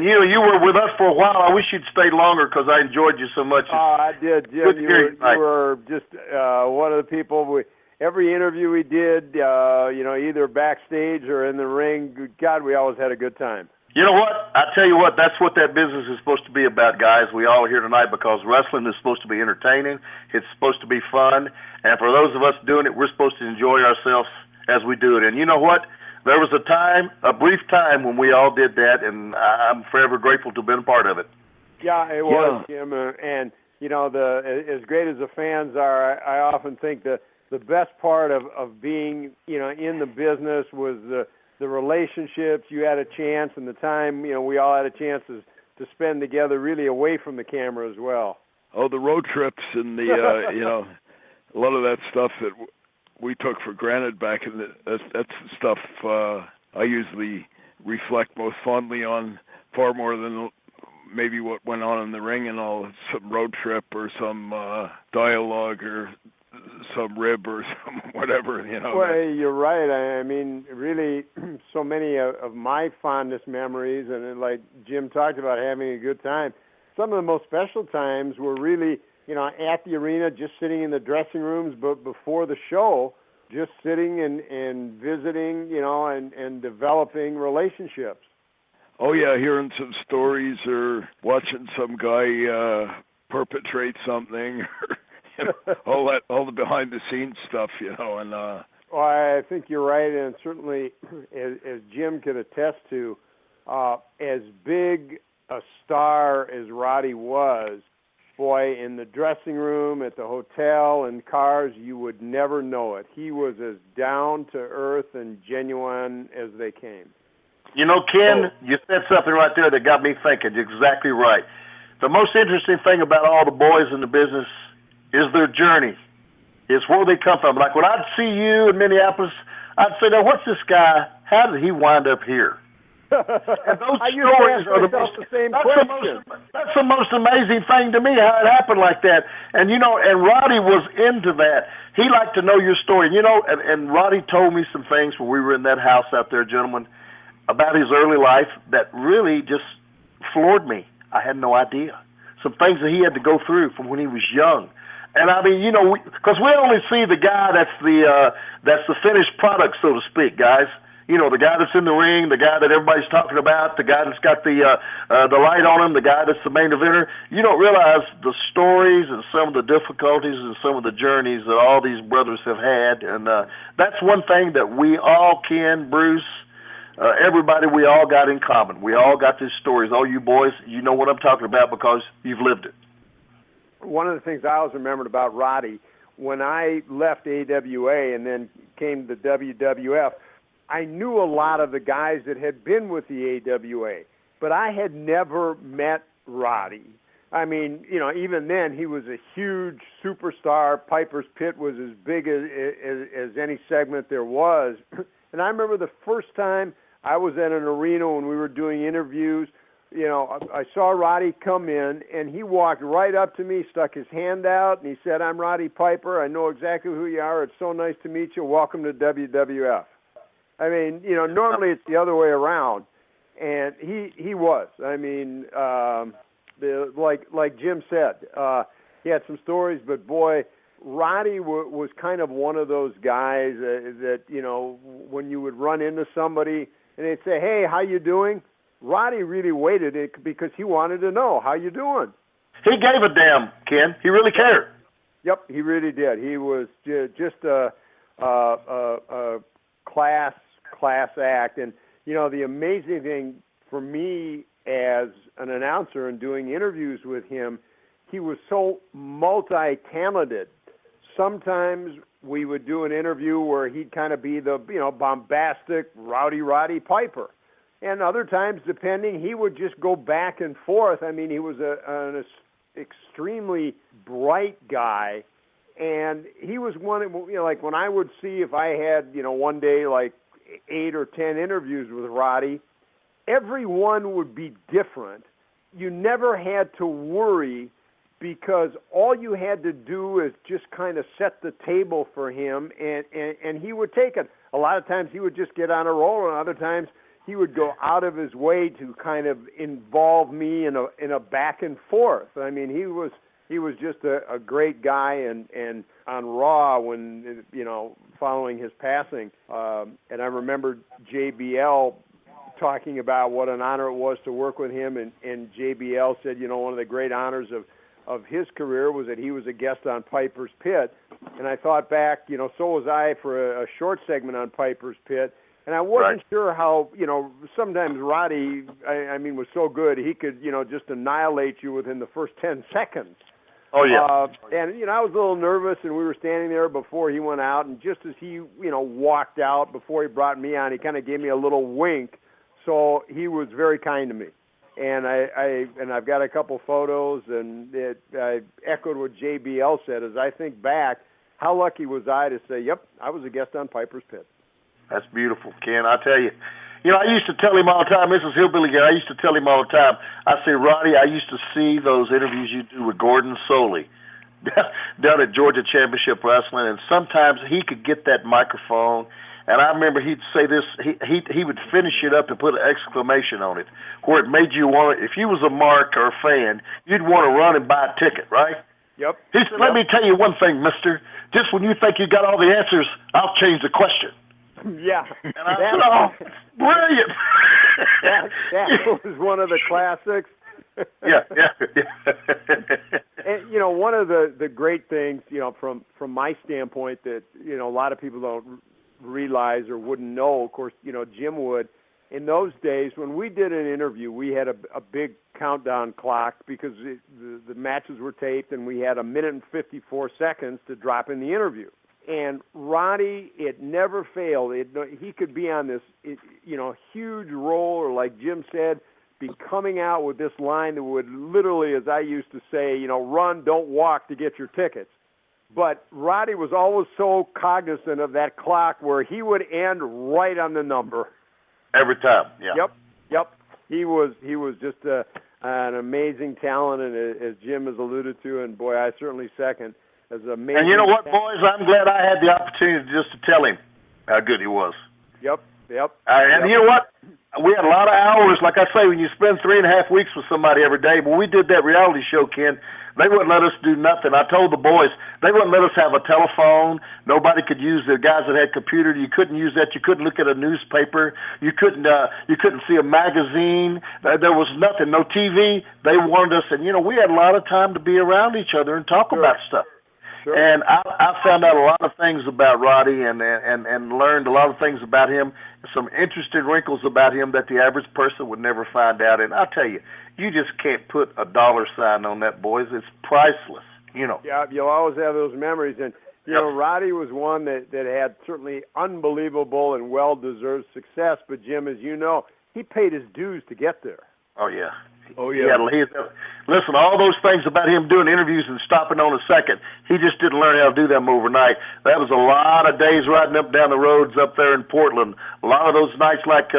F: you were with us for a while. I wish you'd stayed longer because I enjoyed you so much.
G: Oh, I did, Jim. You were just one of the people. Every interview we did, either backstage or in the ring, God, we always had a good time.
F: You know what? I tell you what, that's what that business is supposed to be about, guys. We all are here tonight because wrestling is supposed to be entertaining. It's supposed to be fun. And for those of us doing it, we're supposed to enjoy ourselves as we do it. And you know what? There was a brief time when we all did that, and I'm forever grateful to have been a part of it.
G: Yeah, it was, Jim. And, as great as the fans are, I often think the best part of being, in the business was the relationships. You had a chance, and the time, we all had a chance to spend together really away from the camera as well.
C: Oh, the road trips and the, a lot of that stuff that we took for granted back in that's the stuff I usually reflect most fondly on, far more than maybe what went on in the ring and all, some road trip or some dialogue or some rib or some whatever,
G: Well, you're right. I mean, really, so many of my fondest memories, and like Jim talked about having a good time, some of the most special times were really, at the arena, just sitting in the dressing rooms, but before the show, just sitting and visiting, and developing relationships.
C: Oh, yeah, hearing some stories or watching some guy perpetrate something or all the behind-the-scenes stuff, and... Well,
G: I think you're right, and certainly, as Jim could attest to, as big a star as Roddy was, boy, in the dressing room, at the hotel, in cars, you would never know it. He was as down-to-earth and genuine as they came.
F: Ken, you said something right there that got me thinking. You're exactly right. The most interesting thing about all the boys in the business is their journey. It's where they come from. Like when I'd see you in Minneapolis, I'd say, now, what's this guy? How did he wind up here? And those stories are that's the most amazing thing to me, how it happened like that. And, and Roddy was into that. He liked to know your story. And Roddy told me some things when we were in that house out there, gentlemen, about his early life that really just floored me. I had no idea. Some things that he had to go through from when he was young. And I mean, because we only see the guy that's the finished product, so to speak, guys. The guy that's in the ring, the guy that everybody's talking about, the guy that's got the light on him, the guy that's the main eventer. You don't realize the stories and some of the difficulties and some of the journeys that all these brothers have had. And that's one thing that we all can, Bruce, everybody, we all got in common. We all got these stories. All you boys, you know what I'm talking about because you've lived it.
G: One of the things I always remembered about Roddy, when I left AWA and then came to WWF, I knew a lot of the guys that had been with the AWA, but I had never met Roddy. I mean, even then he was a huge superstar. Piper's Pit was as big as any segment there was. And I remember the first time I was at an arena when we were doing interviews, I saw Roddy come in, and he walked right up to me, stuck his hand out, and he said, "I'm Roddy Piper. I know exactly who you are. It's so nice to meet you. Welcome to WWF." I mean, normally it's the other way around, and he was. I mean, like Jim said, he had some stories, but boy, Roddy was kind of one of those guys that when you would run into somebody and they'd say, "Hey, how you doing?" Roddy really waited it because he wanted to know, how you doing?
F: He gave a damn, Ken. He really cared.
G: Yep, he really did. He was just a class act. And, the amazing thing for me as an announcer and doing interviews with him, he was so multi-talented, sometimes we would do an interview where he'd kind of be the, bombastic, rowdy Roddy Piper. And other times, depending, he would just go back and forth. I mean, he was an extremely bright guy. And he was one, like when I would see if I had, one day like 8 or 10 interviews with Roddy, every one would be different. You never had to worry because all you had to do is just kind of set the table for him, and he would take it. A lot of times he would just get on a roll, and other times he would go out of his way to kind of involve me in a back and forth. I mean, he was just a great guy, and on Raw when, following his passing, and I remember JBL talking about what an honor it was to work with him, and JBL said, one of the great honors of his career was that he was a guest on Piper's Pit. And I thought back, so was I for a short segment on Piper's Pit, and I wasn't sure how, sometimes Roddy, I mean, was so good, he could, just annihilate you within the first 10 seconds.
F: Oh, yeah.
G: And, I was a little nervous, and we were standing there before he went out, and just as he, walked out before he brought me on, he kind of gave me a little wink. So he was very kind to me. And I've got a couple photos, and I echoed what JBL said. As I think back, how lucky was I to say, yep, I was a guest on Piper's Pit.
F: That's beautiful, Ken. I tell you. I used to tell him all the time, this is Hillbilly Jim, I used to tell him all the time, I say, Roddy, I used to see those interviews you do with Gordon Soley down at Georgia Championship Wrestling, and sometimes he could get that microphone, and I remember he'd say this, he would finish it up and put an exclamation on it, where it made you want, if you was a mark or a fan, you'd want to run and buy a ticket, right?
G: Yep.
F: He said, let me tell you one thing, mister, just when you think you got all the answers, I'll change the question.
G: Yeah.
F: And I said, oh, brilliant.
G: that was one of the classics.
F: Yeah.
G: And, one of the great things, from my standpoint that, a lot of people don't realize or wouldn't know, of course, Jim would, in those days when we did an interview, we had a big countdown clock because the matches were taped, and we had 1 minute and 54 seconds to drop in the interview. And Roddy, it never failed. He could be on this, huge roll, or like Jim said, be coming out with this line that would literally, as I used to say, run, don't walk to get your tickets. But Roddy was always so cognizant of that clock where he would end right on the number.
F: Every time, yeah.
G: Yep. He was just an amazing talent, and as Jim has alluded to, and boy, I certainly second.
F: And you know what, boys? I'm glad I had the opportunity just to tell him how good he was.
G: Yep.
F: And you know what? We had a lot of hours. Like I say, when you spend 3.5 weeks with somebody every day, when we did that reality show, Ken, they wouldn't let us do nothing. I told the boys, they wouldn't let us have a telephone. Nobody could use the guys that had computer. You couldn't use that. You couldn't look at a newspaper. You couldn't see a magazine. There was nothing, no TV. They wanted us, and we had a lot of time to be around each other and talk about stuff. Sure. And I found out a lot of things about Roddy and learned a lot of things about him, some interesting wrinkles about him that the average person would never find out. And I'll tell you, you just can't put a dollar sign on that, boys. It's priceless,
G: Yeah, you'll always have those memories. And, Roddy was one that had certainly unbelievable and well-deserved success. But, Jim, as you know, he paid his dues to get there.
F: Oh, yeah. Listen, all those things about him doing interviews and stopping on a second, he just didn't learn how to do them overnight. That was a lot of days riding up down the roads up there in Portland. A lot of those nights, like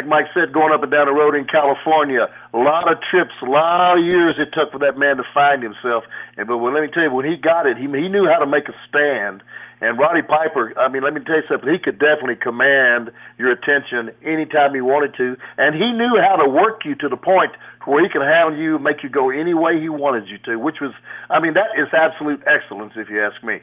F: Mike said, going up and down the road in California. A lot of trips, a lot of years it took for that man to find himself. But let me tell you, when he got it, he knew how to make a stand. And Roddy Piper, I mean, let me tell you something, he could definitely command your attention anytime he wanted to. And he knew how to work you to the point where he could handle you, make you go any way he wanted you to, which was, I mean, that is absolute excellence, if you ask me.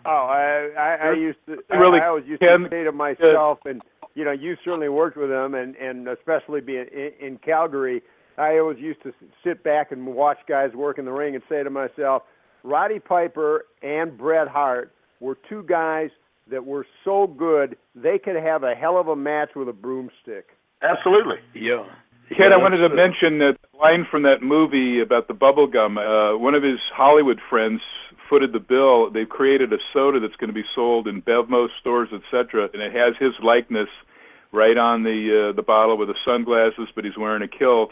G: Oh, I used to, I always used to say to myself, and, you certainly worked with him, and especially being in Calgary, I always used to sit back and watch guys work in the ring and say to myself, Roddy Piper and Bret Hart were two guys that were so good they could have a hell of a match with a broomstick.
F: Absolutely.
E: Yeah. Ken, I wanted to mention that line from that movie about the bubble gum. One of his Hollywood friends footed the bill. They've created a soda that's going to be sold in Bevmo stores, etc., and it has his likeness right on the bottle with the sunglasses, but he's wearing a kilt.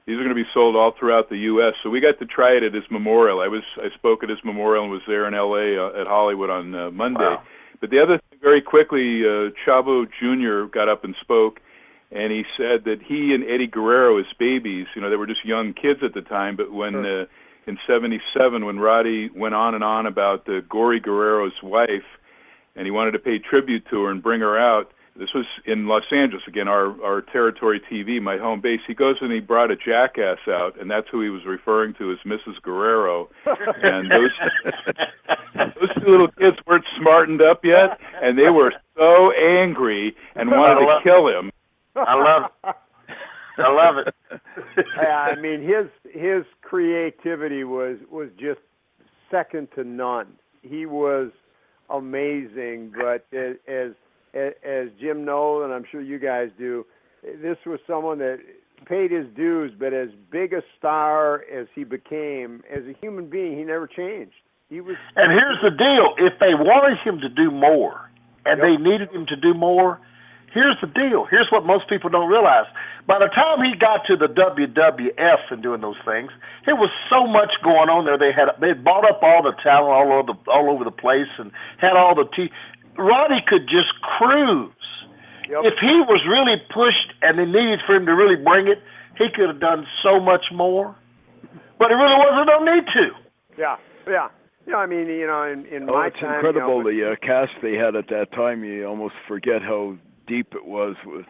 E: These are going to be sold all throughout the U.S. So we got to try it at his memorial. I spoke at his memorial and was there in L.A. At Hollywood on Monday. Wow. But the other thing, very quickly, Chavo Jr. got up and spoke, and he said that he and Eddie Guerrero, as babies, they were just young kids at the time, but when in '77, when Roddy went on and on about Gory Guerrero's wife, and he wanted to pay tribute to her and bring her out, this was in Los Angeles, again, our territory TV, my home base. He goes and he brought a jackass out, and that's who he was referring to as Mrs. Guerrero. And those two little kids weren't smartened up yet, and they were so angry and wanted to kill him.
F: I love it.
G: Yeah, I mean, his creativity was just second to none. He was amazing, but as Jim knows, and I'm sure you guys do, this was someone that paid his dues, but as big a star as he became, as a human being, he never changed. And
F: here's the deal. If they wanted him to do more, and they needed him to do more, here's the deal. Here's what most people don't realize. By the time he got to the WWF and doing those things, there was so much going on there. They bought up all the talent all over the place and had all the Roddy could just cruise. Yep. If he was really pushed and they needed for him to really bring it, he could have done so much more. But it really wasn't no need to.
G: Yeah. I mean, in my
C: it's
G: time...
C: It's incredible, the cast they had at that time. You almost forget how deep it was with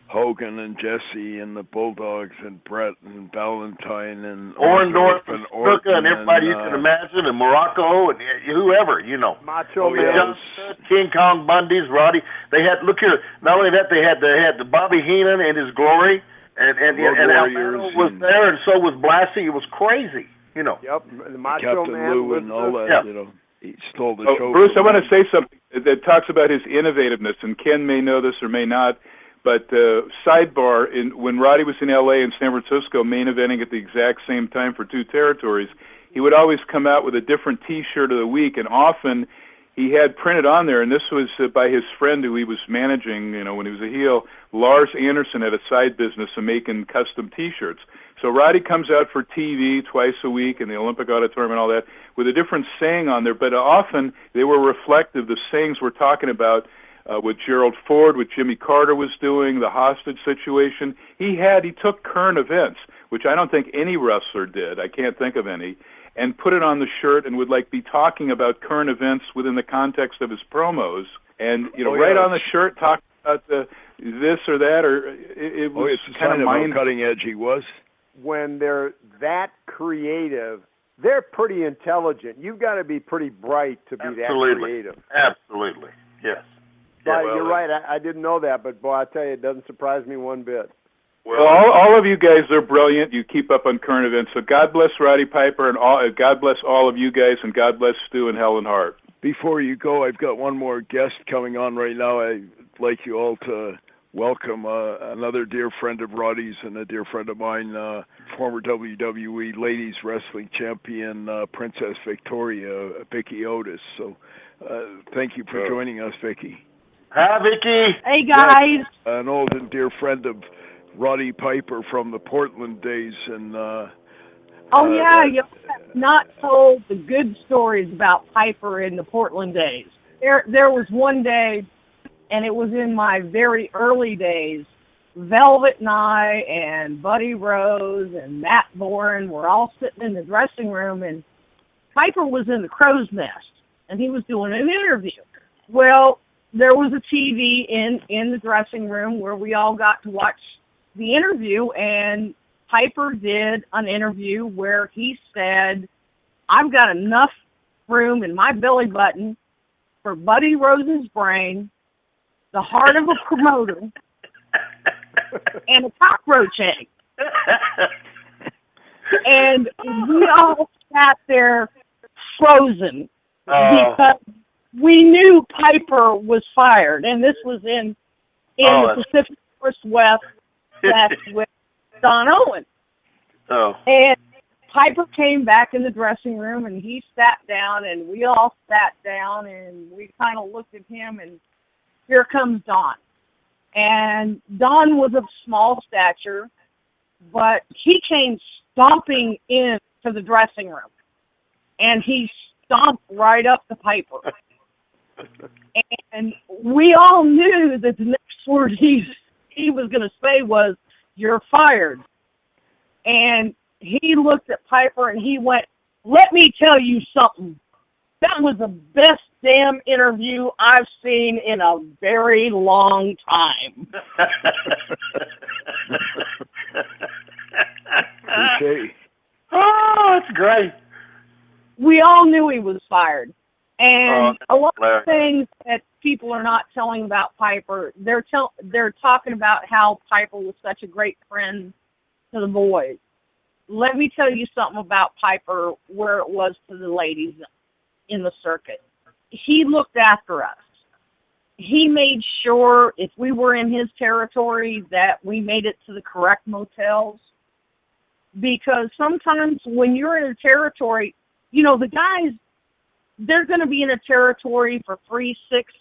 C: Hogan and Jesse and the Bulldogs and Brett and Valentine and
F: Orndorff and Orton and everybody you can imagine, and Morocco and whoever,
G: Macho Man,
F: King Kong Bundy's, Roddy. They had, look here, not only that, they had the Bobby Heenan in his glory, and Albano was there, and so was Blassie. It was crazy,
G: Yep, the Macho
C: Captain
G: Man,
C: Lou and all that, He stole the show.
E: Bruce, I want to say something that talks about his innovativeness, and Ken may know this or may not, but sidebar, when Roddy was in L.A. and San Francisco main eventing at the exact same time for two territories, he would always come out with a different T-shirt of the week, and often he had printed on there, and this was by his friend who he was managing, when he was a heel. Lars Anderson had a side business of making custom T-shirts. So Roddy comes out for TV twice a week in the Olympic Auditorium and all that with a different saying on there, but often they were reflective. The sayings we're talking about with Gerald Ford, what Jimmy Carter was doing, the hostage situation. He took current events, which I don't think any wrestler did. I can't think of any, and put it on the shirt and would be talking about current events within the context of his promos. And right on the shirt, talk about this or that, or it was kind of
C: how cutting edge he was.
G: When they're that creative, they're pretty intelligent. You've got to be pretty bright to be that creative.
F: Absolutely, yes.
G: But you're right. I didn't know that, but boy, I tell you, it doesn't surprise me one bit.
E: Well, all of you guys are brilliant. You keep up on current events. So God bless Roddy Piper, and God bless all of you guys, and God bless Stu and Helen Hart.
C: Before you go, I've got one more guest coming on right now. I'd like you all to welcome another dear friend of Roddy's and a dear friend of mine, former WWE Ladies Wrestling Champion, Princess Victoria, Vicky Otis. So thank you for joining us, Vicky.
F: Hi, Vicky.
H: Hey, guys.
C: An old and dear friend of Roddy Piper from the Portland days. And
H: you have not told the good stories about Piper in the Portland days. There was one day, and it was in my very early days, Velvet and I and Buddy Rose and Matt Bourne were all sitting in the dressing room, and Piper was in the crow's nest, and he was doing an interview. Well, there was a TV in the dressing room where we all got to watch the interview, and Piper did an interview where he said, I've got enough room in my belly button for Buddy Rose's brain, the heart of a promoter, and a cockroach egg. And we all sat there frozen because we knew Piper was fired. And this was in the Pacific Northwest with Don Owen.
F: Oh.
H: And Piper came back in the dressing room, and he sat down, and we all sat down, and we kind of looked at him, and here comes Don. And Don was of small stature, but he came stomping into the dressing room, and he stomped right up to Piper. And we all knew that the next word he was going to say was, "You're fired." And he looked at Piper and he went, "Let me tell you something. That was the best damn interview I've seen in a very long time."
C: Okay.
F: Oh, that's great.
H: We all knew he was fired. And a lot of things that people are not telling about Piper, they're talking about how Piper was such a great friend to the boys. Let me tell you something about Piper, where it was to the ladies in the circuit. He looked after us. He made sure if we were in his territory that we made it to the correct motels. Because sometimes when you're in a territory, you know, the guys, they're going to be in a territory for 3, 6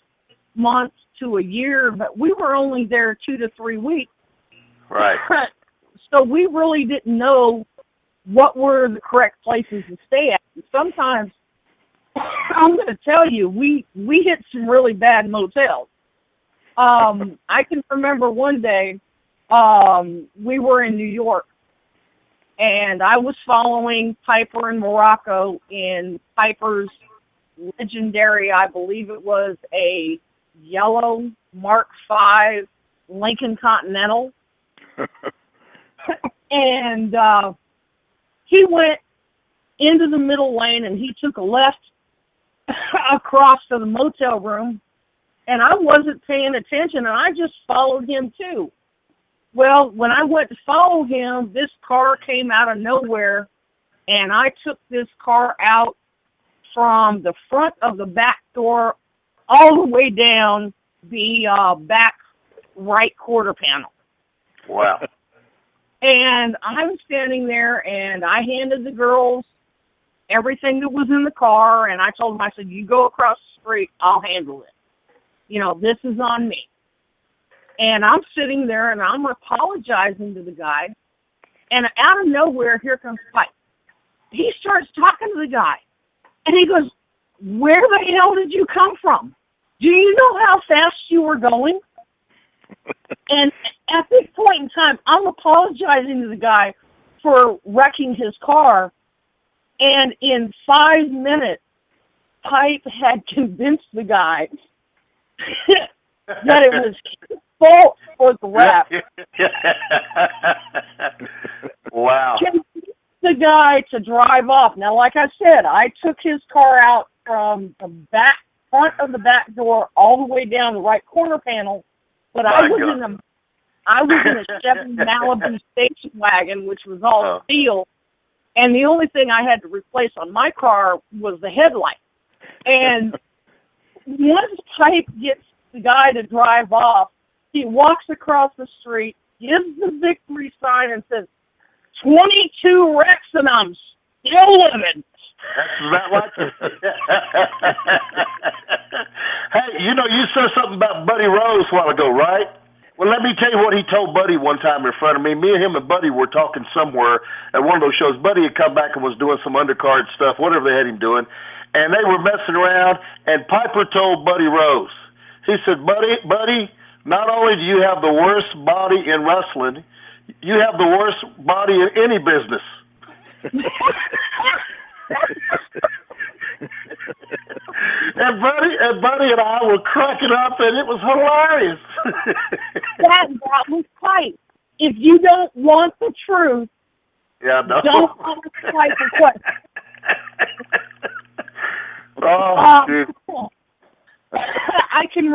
H: months to a year, but we were only there 2 to 3 weeks.
F: Right.
H: So we really didn't know what were the correct places to stay at. And sometimes, I'm going to tell you, we hit some really bad motels. I can remember one day we were in New York, and I was following Piper in Morocco in Piper's legendary, I believe it was a yellow Mark V Lincoln Continental. And he went into the middle lane and he took a left across to the motel room, and I wasn't paying attention, and I just followed him too. Well, when I went to follow him, this car came out of nowhere, and I took this car out from the front of the back door all the way down the back right quarter panel.
F: Wow.
H: And I'm standing there, and I handed the girls everything that was in the car, and I told them, I said, "You go across the street, I'll handle it. You know, this is on me." And I'm sitting there, and I'm apologizing to the guy, and out of nowhere, here comes Pike. He starts talking to the guy, and he goes, "Where the hell did you come from? Do you know how fast you were going?" And at this point in time, I'm apologizing to the guy for wrecking his car, and in 5 minutes, Pipe had convinced the guy that it was his fault for the wreck.
F: Wow.
H: Convinced the guy to drive off. Now, like I said, I took his car out from the front of the back door all the way down the right corner panel, but I was in a Chevy Malibu station wagon, which was all steel, and the only thing I had to replace on my car was the headlight. And once Pipe gets the guy to drive off, he walks across the street, gives the victory sign, and says, 22 wrecks and I'm still living.
F: That's about like it. Hey, you know, you said something about Buddy Rose a while ago, right? Well, let me tell you what he told Buddy one time in front of me. Me and him and Buddy were talking somewhere at one of those shows. Buddy had come back and was doing some undercard stuff, whatever they had him doing, and they were messing around, and Piper told Buddy Rose, he said, Buddy, not only do you have the worst body in wrestling, you have the worst body in any business. And Buddy and I were cracking up, and it was hilarious.
H: that was Pipe. If you don't want the truth, don't ask Pipe a question.
F: Dude.
H: I can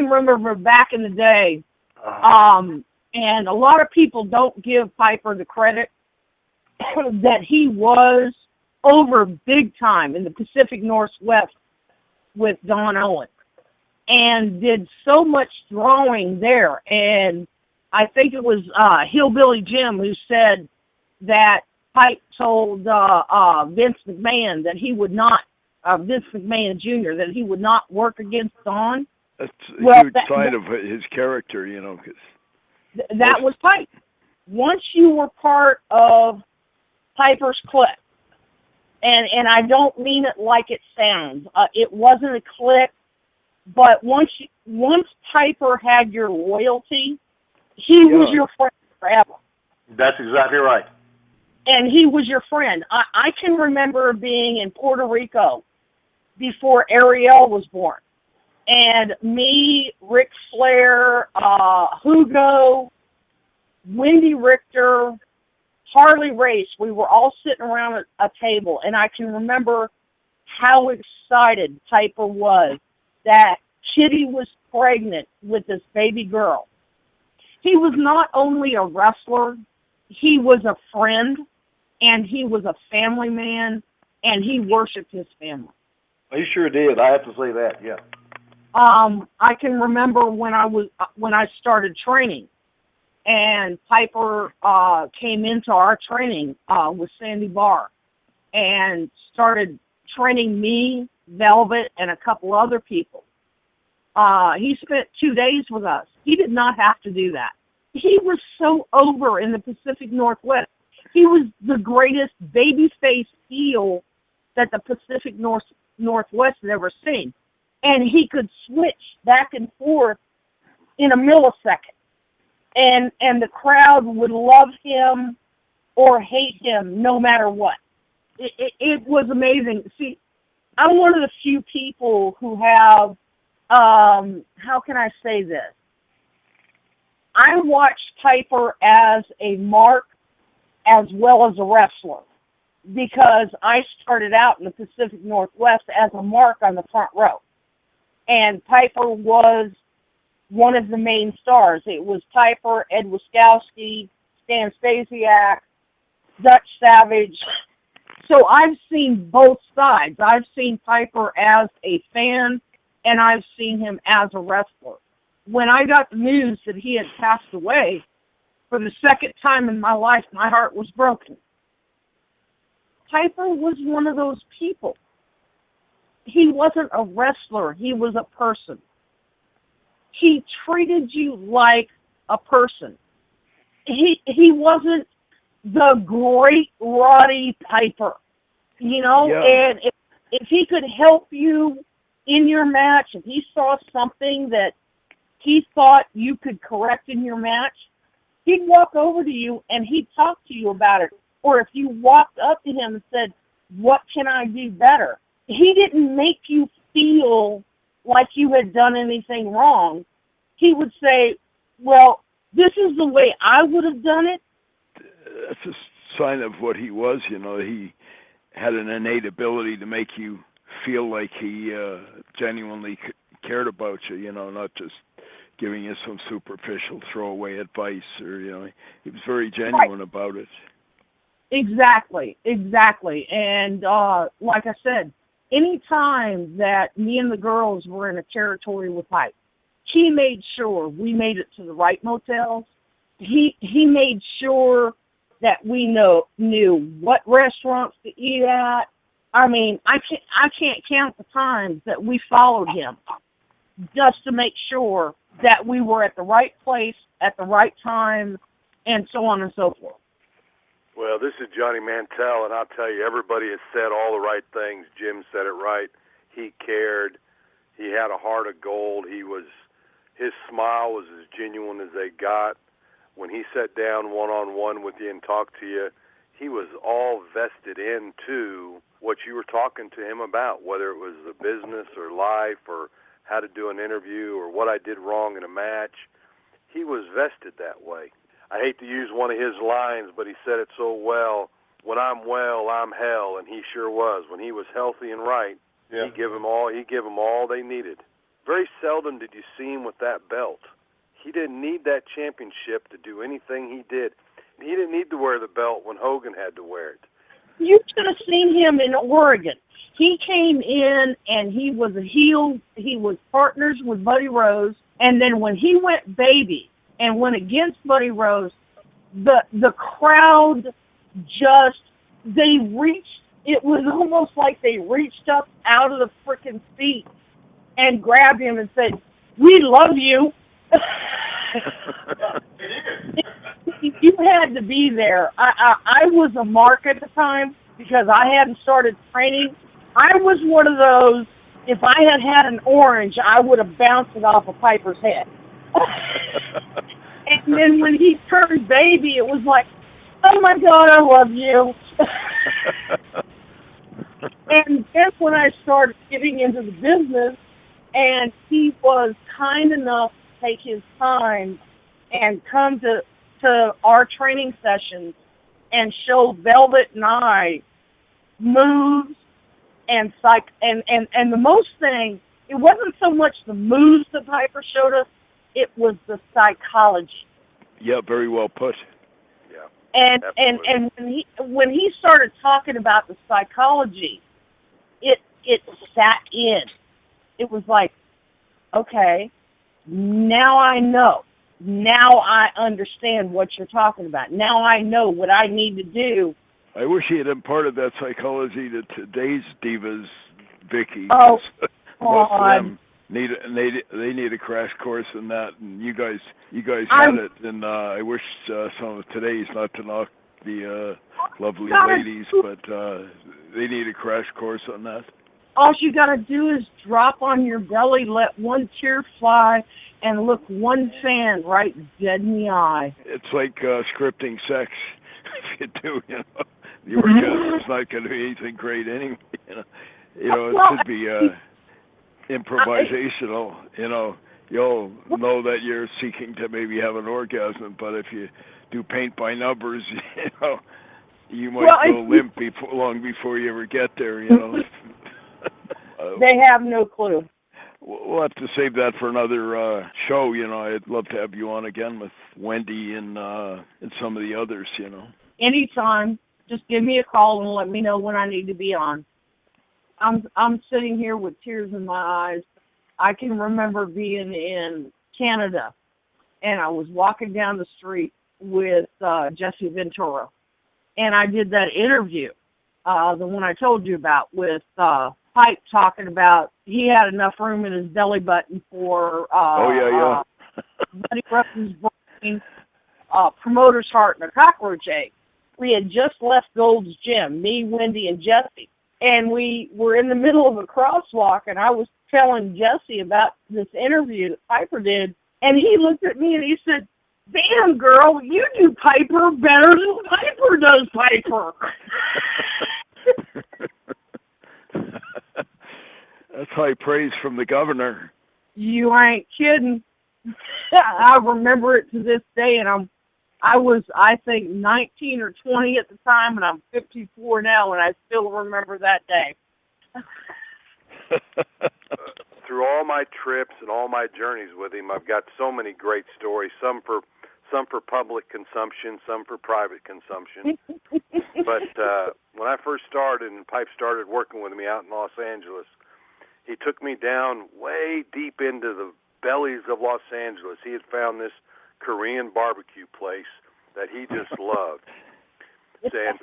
H: remember back in the day, and a lot of people don't give Piper the credit that he was over big time in the Pacific Northwest with Don Owen and did so much drawing there. And I think it was Hillbilly Jim who said that Pipe told Vince McMahon that he would not, Vince McMahon Jr., that he would not work against Don.
C: That's a huge sign of his character, you know. Cause
H: that was Pipe. Once you were part of Piper's clique, and I don't mean it like it sounds, it wasn't a clique, but once Piper had your loyalty, he was your friend forever.
F: That's exactly right.
H: And he was your friend. I can remember being in Puerto Rico before Ariel was born. And me, Ric Flair, Hugo, Wendy Richter, Harley Race, we were all sitting around a table. And I can remember how excited Piper was that Kitty was pregnant with this baby girl. He was not only a wrestler, he was a friend, and he was a family man, and he worshipped his family.
F: He sure did. I have to say that, yeah.
H: I can remember when I started training, and Piper came into our training with Sandy Barr and started training me, Velvet, and a couple other people. He spent 2 days with us. He did not have to do that. He was so over in the Pacific Northwest. He was the greatest babyface heel that the Pacific Northwest had ever seen. And he could switch back and forth in a millisecond. And the crowd would love him or hate him no matter what. It was amazing. See, I'm one of the few people who have, how can I say this? I watched Piper as a mark as well as a wrestler, because I started out in the Pacific Northwest as a mark on the front row. And Piper was one of the main stars. It was Piper, Ed Wiskowski, Stan Stasiak, Dutch Savage. So I've seen both sides. I've seen Piper as a fan, and I've seen him as a wrestler. When I got the news that he had passed away, for the second time in my life, my heart was broken. Piper was one of those people. He wasn't a wrestler. He was a person. He treated you like a person. He wasn't the great Roddy Piper, you know?
C: Yeah.
H: And if he could help you in your match, if he saw something that he thought you could correct in your match, he'd walk over to you and he'd talk to you about it. Or if you walked up to him and said, "What can I do better?" He didn't make you feel like you had done anything wrong. He would say, "Well, this is the way I would have done it."
C: That's a sign of what he was, you know. He had an innate ability to make you feel like he genuinely cared about you, you know, not just giving you some superficial throwaway advice, or, you know, he was very genuine about it.
H: Exactly. And like I said, any time that me and the girls were in a territory with Pipe, he made sure we made it to the right motels. He made sure that we knew what restaurants to eat at. I mean, I can't count the times that we followed him just to make sure that we were at the right place at the right time, and so on and so forth.
B: Well, this is Johnny Mantell, and I'll tell you, everybody has said all the right things. Jim said it right. He cared. He had a heart of gold. His smile was as genuine as they got. When he sat down one-on-one with you and talked to you, he was all vested into what you were talking to him about, whether it was the business or life or how to do an interview or what I did wrong in a match. He was vested that way. I hate to use one of his lines, but he said it so well. When I'm well, I'm hell, and he sure was. When he was healthy and right, he gave them all they needed. Very seldom did you see him with that belt. He didn't need that championship to do anything he did. He didn't need to wear the belt when Hogan had to wear it.
H: You should have seen him in Oregon. He came in and he was a heel. He was partners with Buddy Rose. And then when he went baby and went against Buddy Rose, the crowd just they reached, it was almost like they reached up out of the frickin' seat and grabbed him and said, "We love you." You had to be there. I was a mark at the time because I hadn't started training. I was one of those, if I had had an orange, I would have bounced it off of Piper's head. And then when he turned baby, it was like, "Oh my God, I love you." And that's when I started getting into the business, and he was kind enough to take his time and come to our training sessions and show Velvet and I moves and and the most thing, it wasn't so much the moves that Piper showed us, it was the psychology.
C: Yeah, very well put.
B: Yeah.
H: And when he started talking about the psychology, it sat in. It was like, okay, now I know. Now I understand what you're talking about. Now I know what I need to do.
C: I wish he had imparted that psychology to today's divas, Vicky.
H: Oh,
C: most of them need a crash course in that, and you guys had it. And I wish some of today's, not to knock the lovely ladies, but they need a crash course on that.
H: All you got to do is drop on your belly, let one tear fly, and look one fan right dead in the eye.
C: It's like scripting sex. If you do, the orgasm's not going to be anything great anyway. It should be improvisational. You'll know that you're seeking to maybe have an orgasm, but if you do paint by numbers, you might go limp long before you ever get there.
H: They have no clue.
C: We'll have to save that for another show. I'd love to have you on again with Wendy and some of the others.
H: Anytime. Just give me a call and let me know when I need to be on. I'm sitting here with tears in my eyes. I can remember being in Canada, and I was walking down the street with Jesse Ventura, and I did that interview, the one I told you about, with Pipe talking about he had enough room in his belly button for Buddy Russell's brain, promoter's heart, and a cockroach egg. We had just left Gold's Gym, me, Wendy, and Jesse. And we were in the middle of a crosswalk, and I was telling Jesse about this interview that Piper did. And he looked at me and he said, "Damn, girl, you do Piper better than Piper does Piper."
C: That's high praise from the governor.
H: You ain't kidding. I remember it to this day, and I was, I think, 19 or 20 at the time, and I'm 54 now, and I still remember that day.
B: Through all my trips and all my journeys with him, I've got so many great stories, some for public consumption, some for private consumption. But when I first started and Pipe started working with me out in Los Angeles, he took me down way deep into the bellies of Los Angeles. He had found this Korean barbecue place that he just loved. And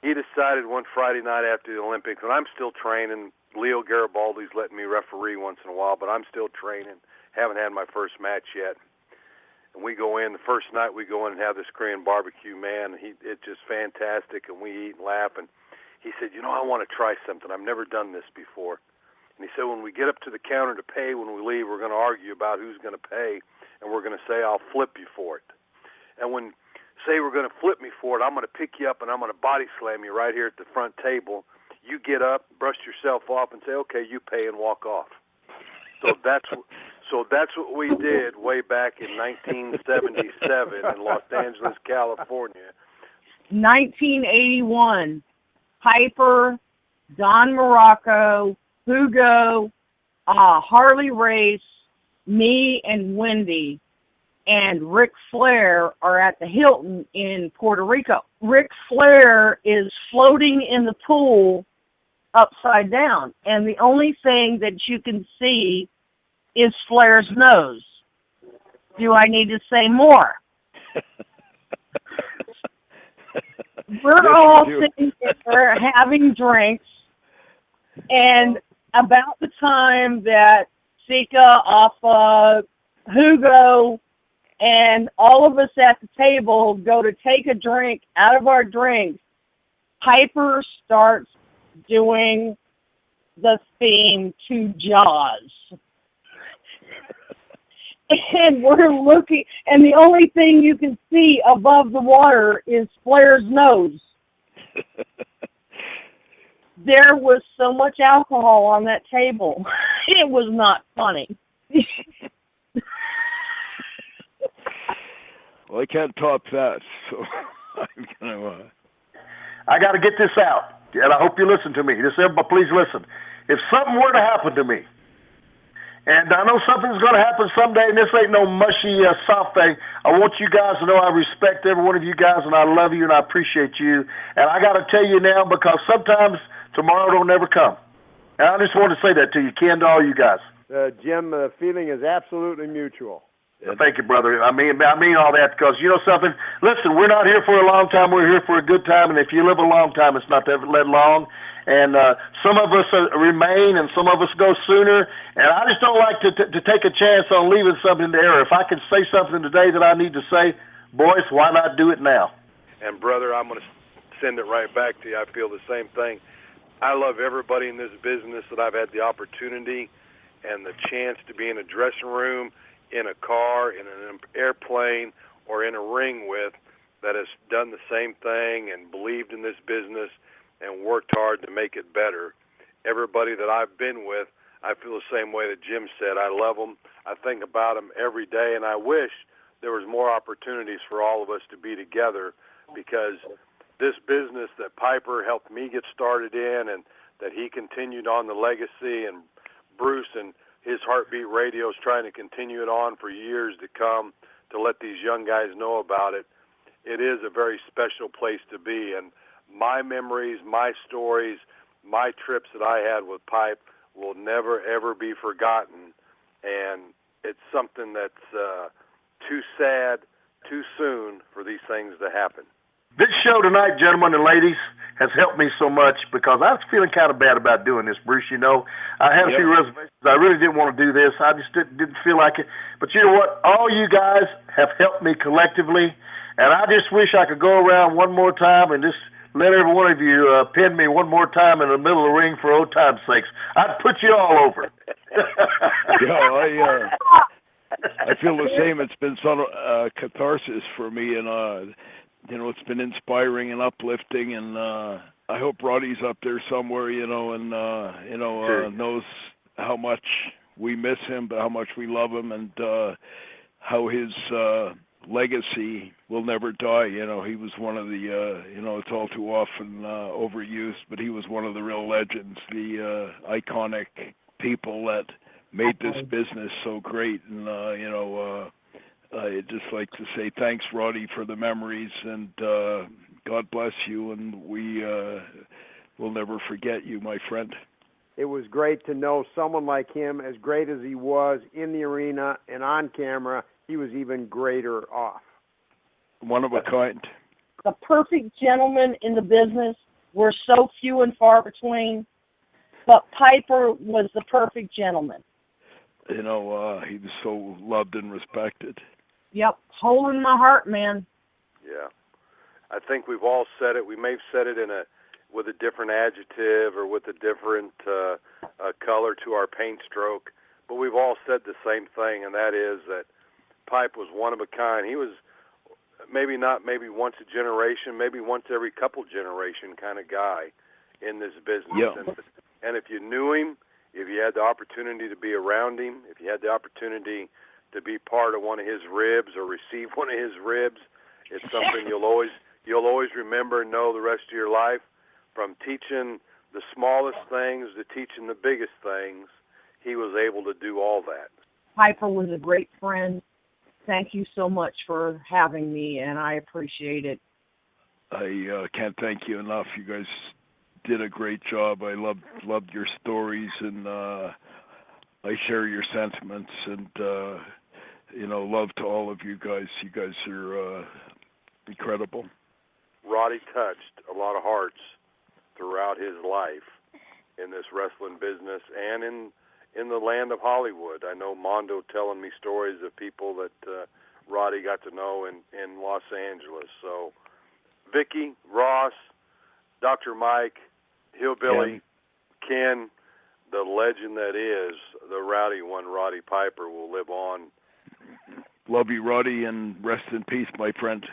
B: he decided one Friday night after the Olympics, and I'm still training. Leo Garibaldi's letting me referee once in a while, but I'm still training. Haven't had my first match yet. And we go in, the first night we go in and have this Korean barbecue, man. It's just fantastic, and we eat and laugh. And he said, I want to try something. I've never done this before. And he said, when we get up to the counter to pay, when we leave, we're going to argue about who's going to pay, and we're going to say, I'll flip you for it. And when, say we're going to flip me for it, I'm going to pick you up and I'm going to body slam you right here at the front table. You get up, brush yourself off, and say, okay, you pay, and walk off. So that's what we did way back in 1977 in Los Angeles, California.
H: 1981, Piper, Don Morocco, Hugo, Harley Race, me, and Wendy, and Ric Flair are at the Hilton in Puerto Rico. Ric Flair is floating in the pool upside down, and the only thing that you can see is Flair's nose. Do I need to say more? we're all sitting there having drinks, and about the time that Sika, Alpha, Hugo, and all of us at the table go to take a drink out of our drinks, Piper starts doing the theme to Jaws. And we're looking, and the only thing you can see above the water is Flair's nose. There was so much alcohol on that table. It was not funny.
C: Well, I can't top that, so I'm going to...
F: I got to get this out, and I hope you listen to me. Everybody, please listen. If something were to happen to me, and I know something's going to happen someday, and this ain't no mushy, soft thing, I want you guys to know I respect every one of you guys, and I love you, and I appreciate you. And I got to tell you now, because sometimes tomorrow don't never come. And I just want to say that to you, Ken, to all you guys.
G: Jim, the feeling is absolutely mutual.
F: Thank you, brother. I mean all that, because you know something? Listen, we're not here for a long time. We're here for a good time, and if you live a long time, it's not that long. And some of us remain, and some of us go sooner. And I just don't like to take a chance on leaving something in the air. If I can say something today that I need to say, boys, why not do it now?
B: And, brother, I'm going to send it right back to you. I feel the same thing. I love everybody in this business that I've had the opportunity and the chance to be in a dressing room, in a car, in an airplane, or in a ring with, that has done the same thing and believed in this business and worked hard to make it better. Everybody that I've been with, I feel the same way that Jim said. I love them. I think about them every day, and I wish there was more opportunities for all of us to be together, because this business that Piper helped me get started in, and that he continued on the legacy, and Bruce and his Hart Beat Radio is trying to continue it on for years to come, to let these young guys know about it. It is a very special place to be, and my memories, my stories, my trips that I had with Pipe will never, ever be forgotten, and it's something that's too sad, too soon for these things to happen.
F: This show tonight, gentlemen and ladies, has helped me so much, because I was feeling kind of bad about doing this, Bruce. You know, I had a few reservations. I really didn't want to do this. I just didn't feel like it. But you know what? All you guys have helped me collectively, and I just wish I could go around one more time and just let every one of you pin me one more time in the middle of the ring for old time's sakes. I'd put you all over.
C: I feel the same. It's been some catharsis for me, and you know, it's been inspiring and uplifting, and I hope Roddy's up there somewhere, you know, and knows how much we miss him, but how much we love him, and how his legacy will never die. You know, he was one of the, you know, it's all too often overused, but he was one of the real legends, the iconic people that made this business so great, and you know. I'd just like to say thanks, Roddy, for the memories, and God bless you, and we will never forget you, my friend.
G: It was great to know someone like him, as great as he was in the arena and on camera, he was even greater off.
C: One of a kind.
H: The perfect gentleman in the business were so few and far between, but Piper was the perfect gentleman.
C: You know, he was so loved and respected.
H: Yep, hole in my heart, man.
B: Yeah, I think we've all said it. We may have said it with a different adjective or with a different color to our paint stroke, but we've all said the same thing, and that is that Pipe was one of a kind. He was maybe once a generation, maybe once every couple generation kind of guy in this business.
C: Yeah.
B: And if you knew him, if you had the opportunity to be around him, if you had the opportunity to be part of one of his ribs or receive one of his ribs, it's something you'll always remember and know the rest of your life. From teaching the smallest things to teaching the biggest things, he was able to do all that.
H: Piper was a great friend. Thank you so much for having me, and I appreciate it.
C: I can't thank you enough. You guys did a great job. I loved your stories, and I share your sentiments, and you know, love to all of you guys. You guys are incredible.
B: Roddy touched a lot of hearts throughout his life in this wrestling business and in the land of Hollywood. I know Mondo telling me stories of people that Roddy got to know in Los Angeles. So, Vicky, Ross, Dr. Mike, Hillbilly, Ken, the legend that is the Rowdy one, Roddy Piper, will live on.
C: Love you, Roddy, and rest in peace, my friend.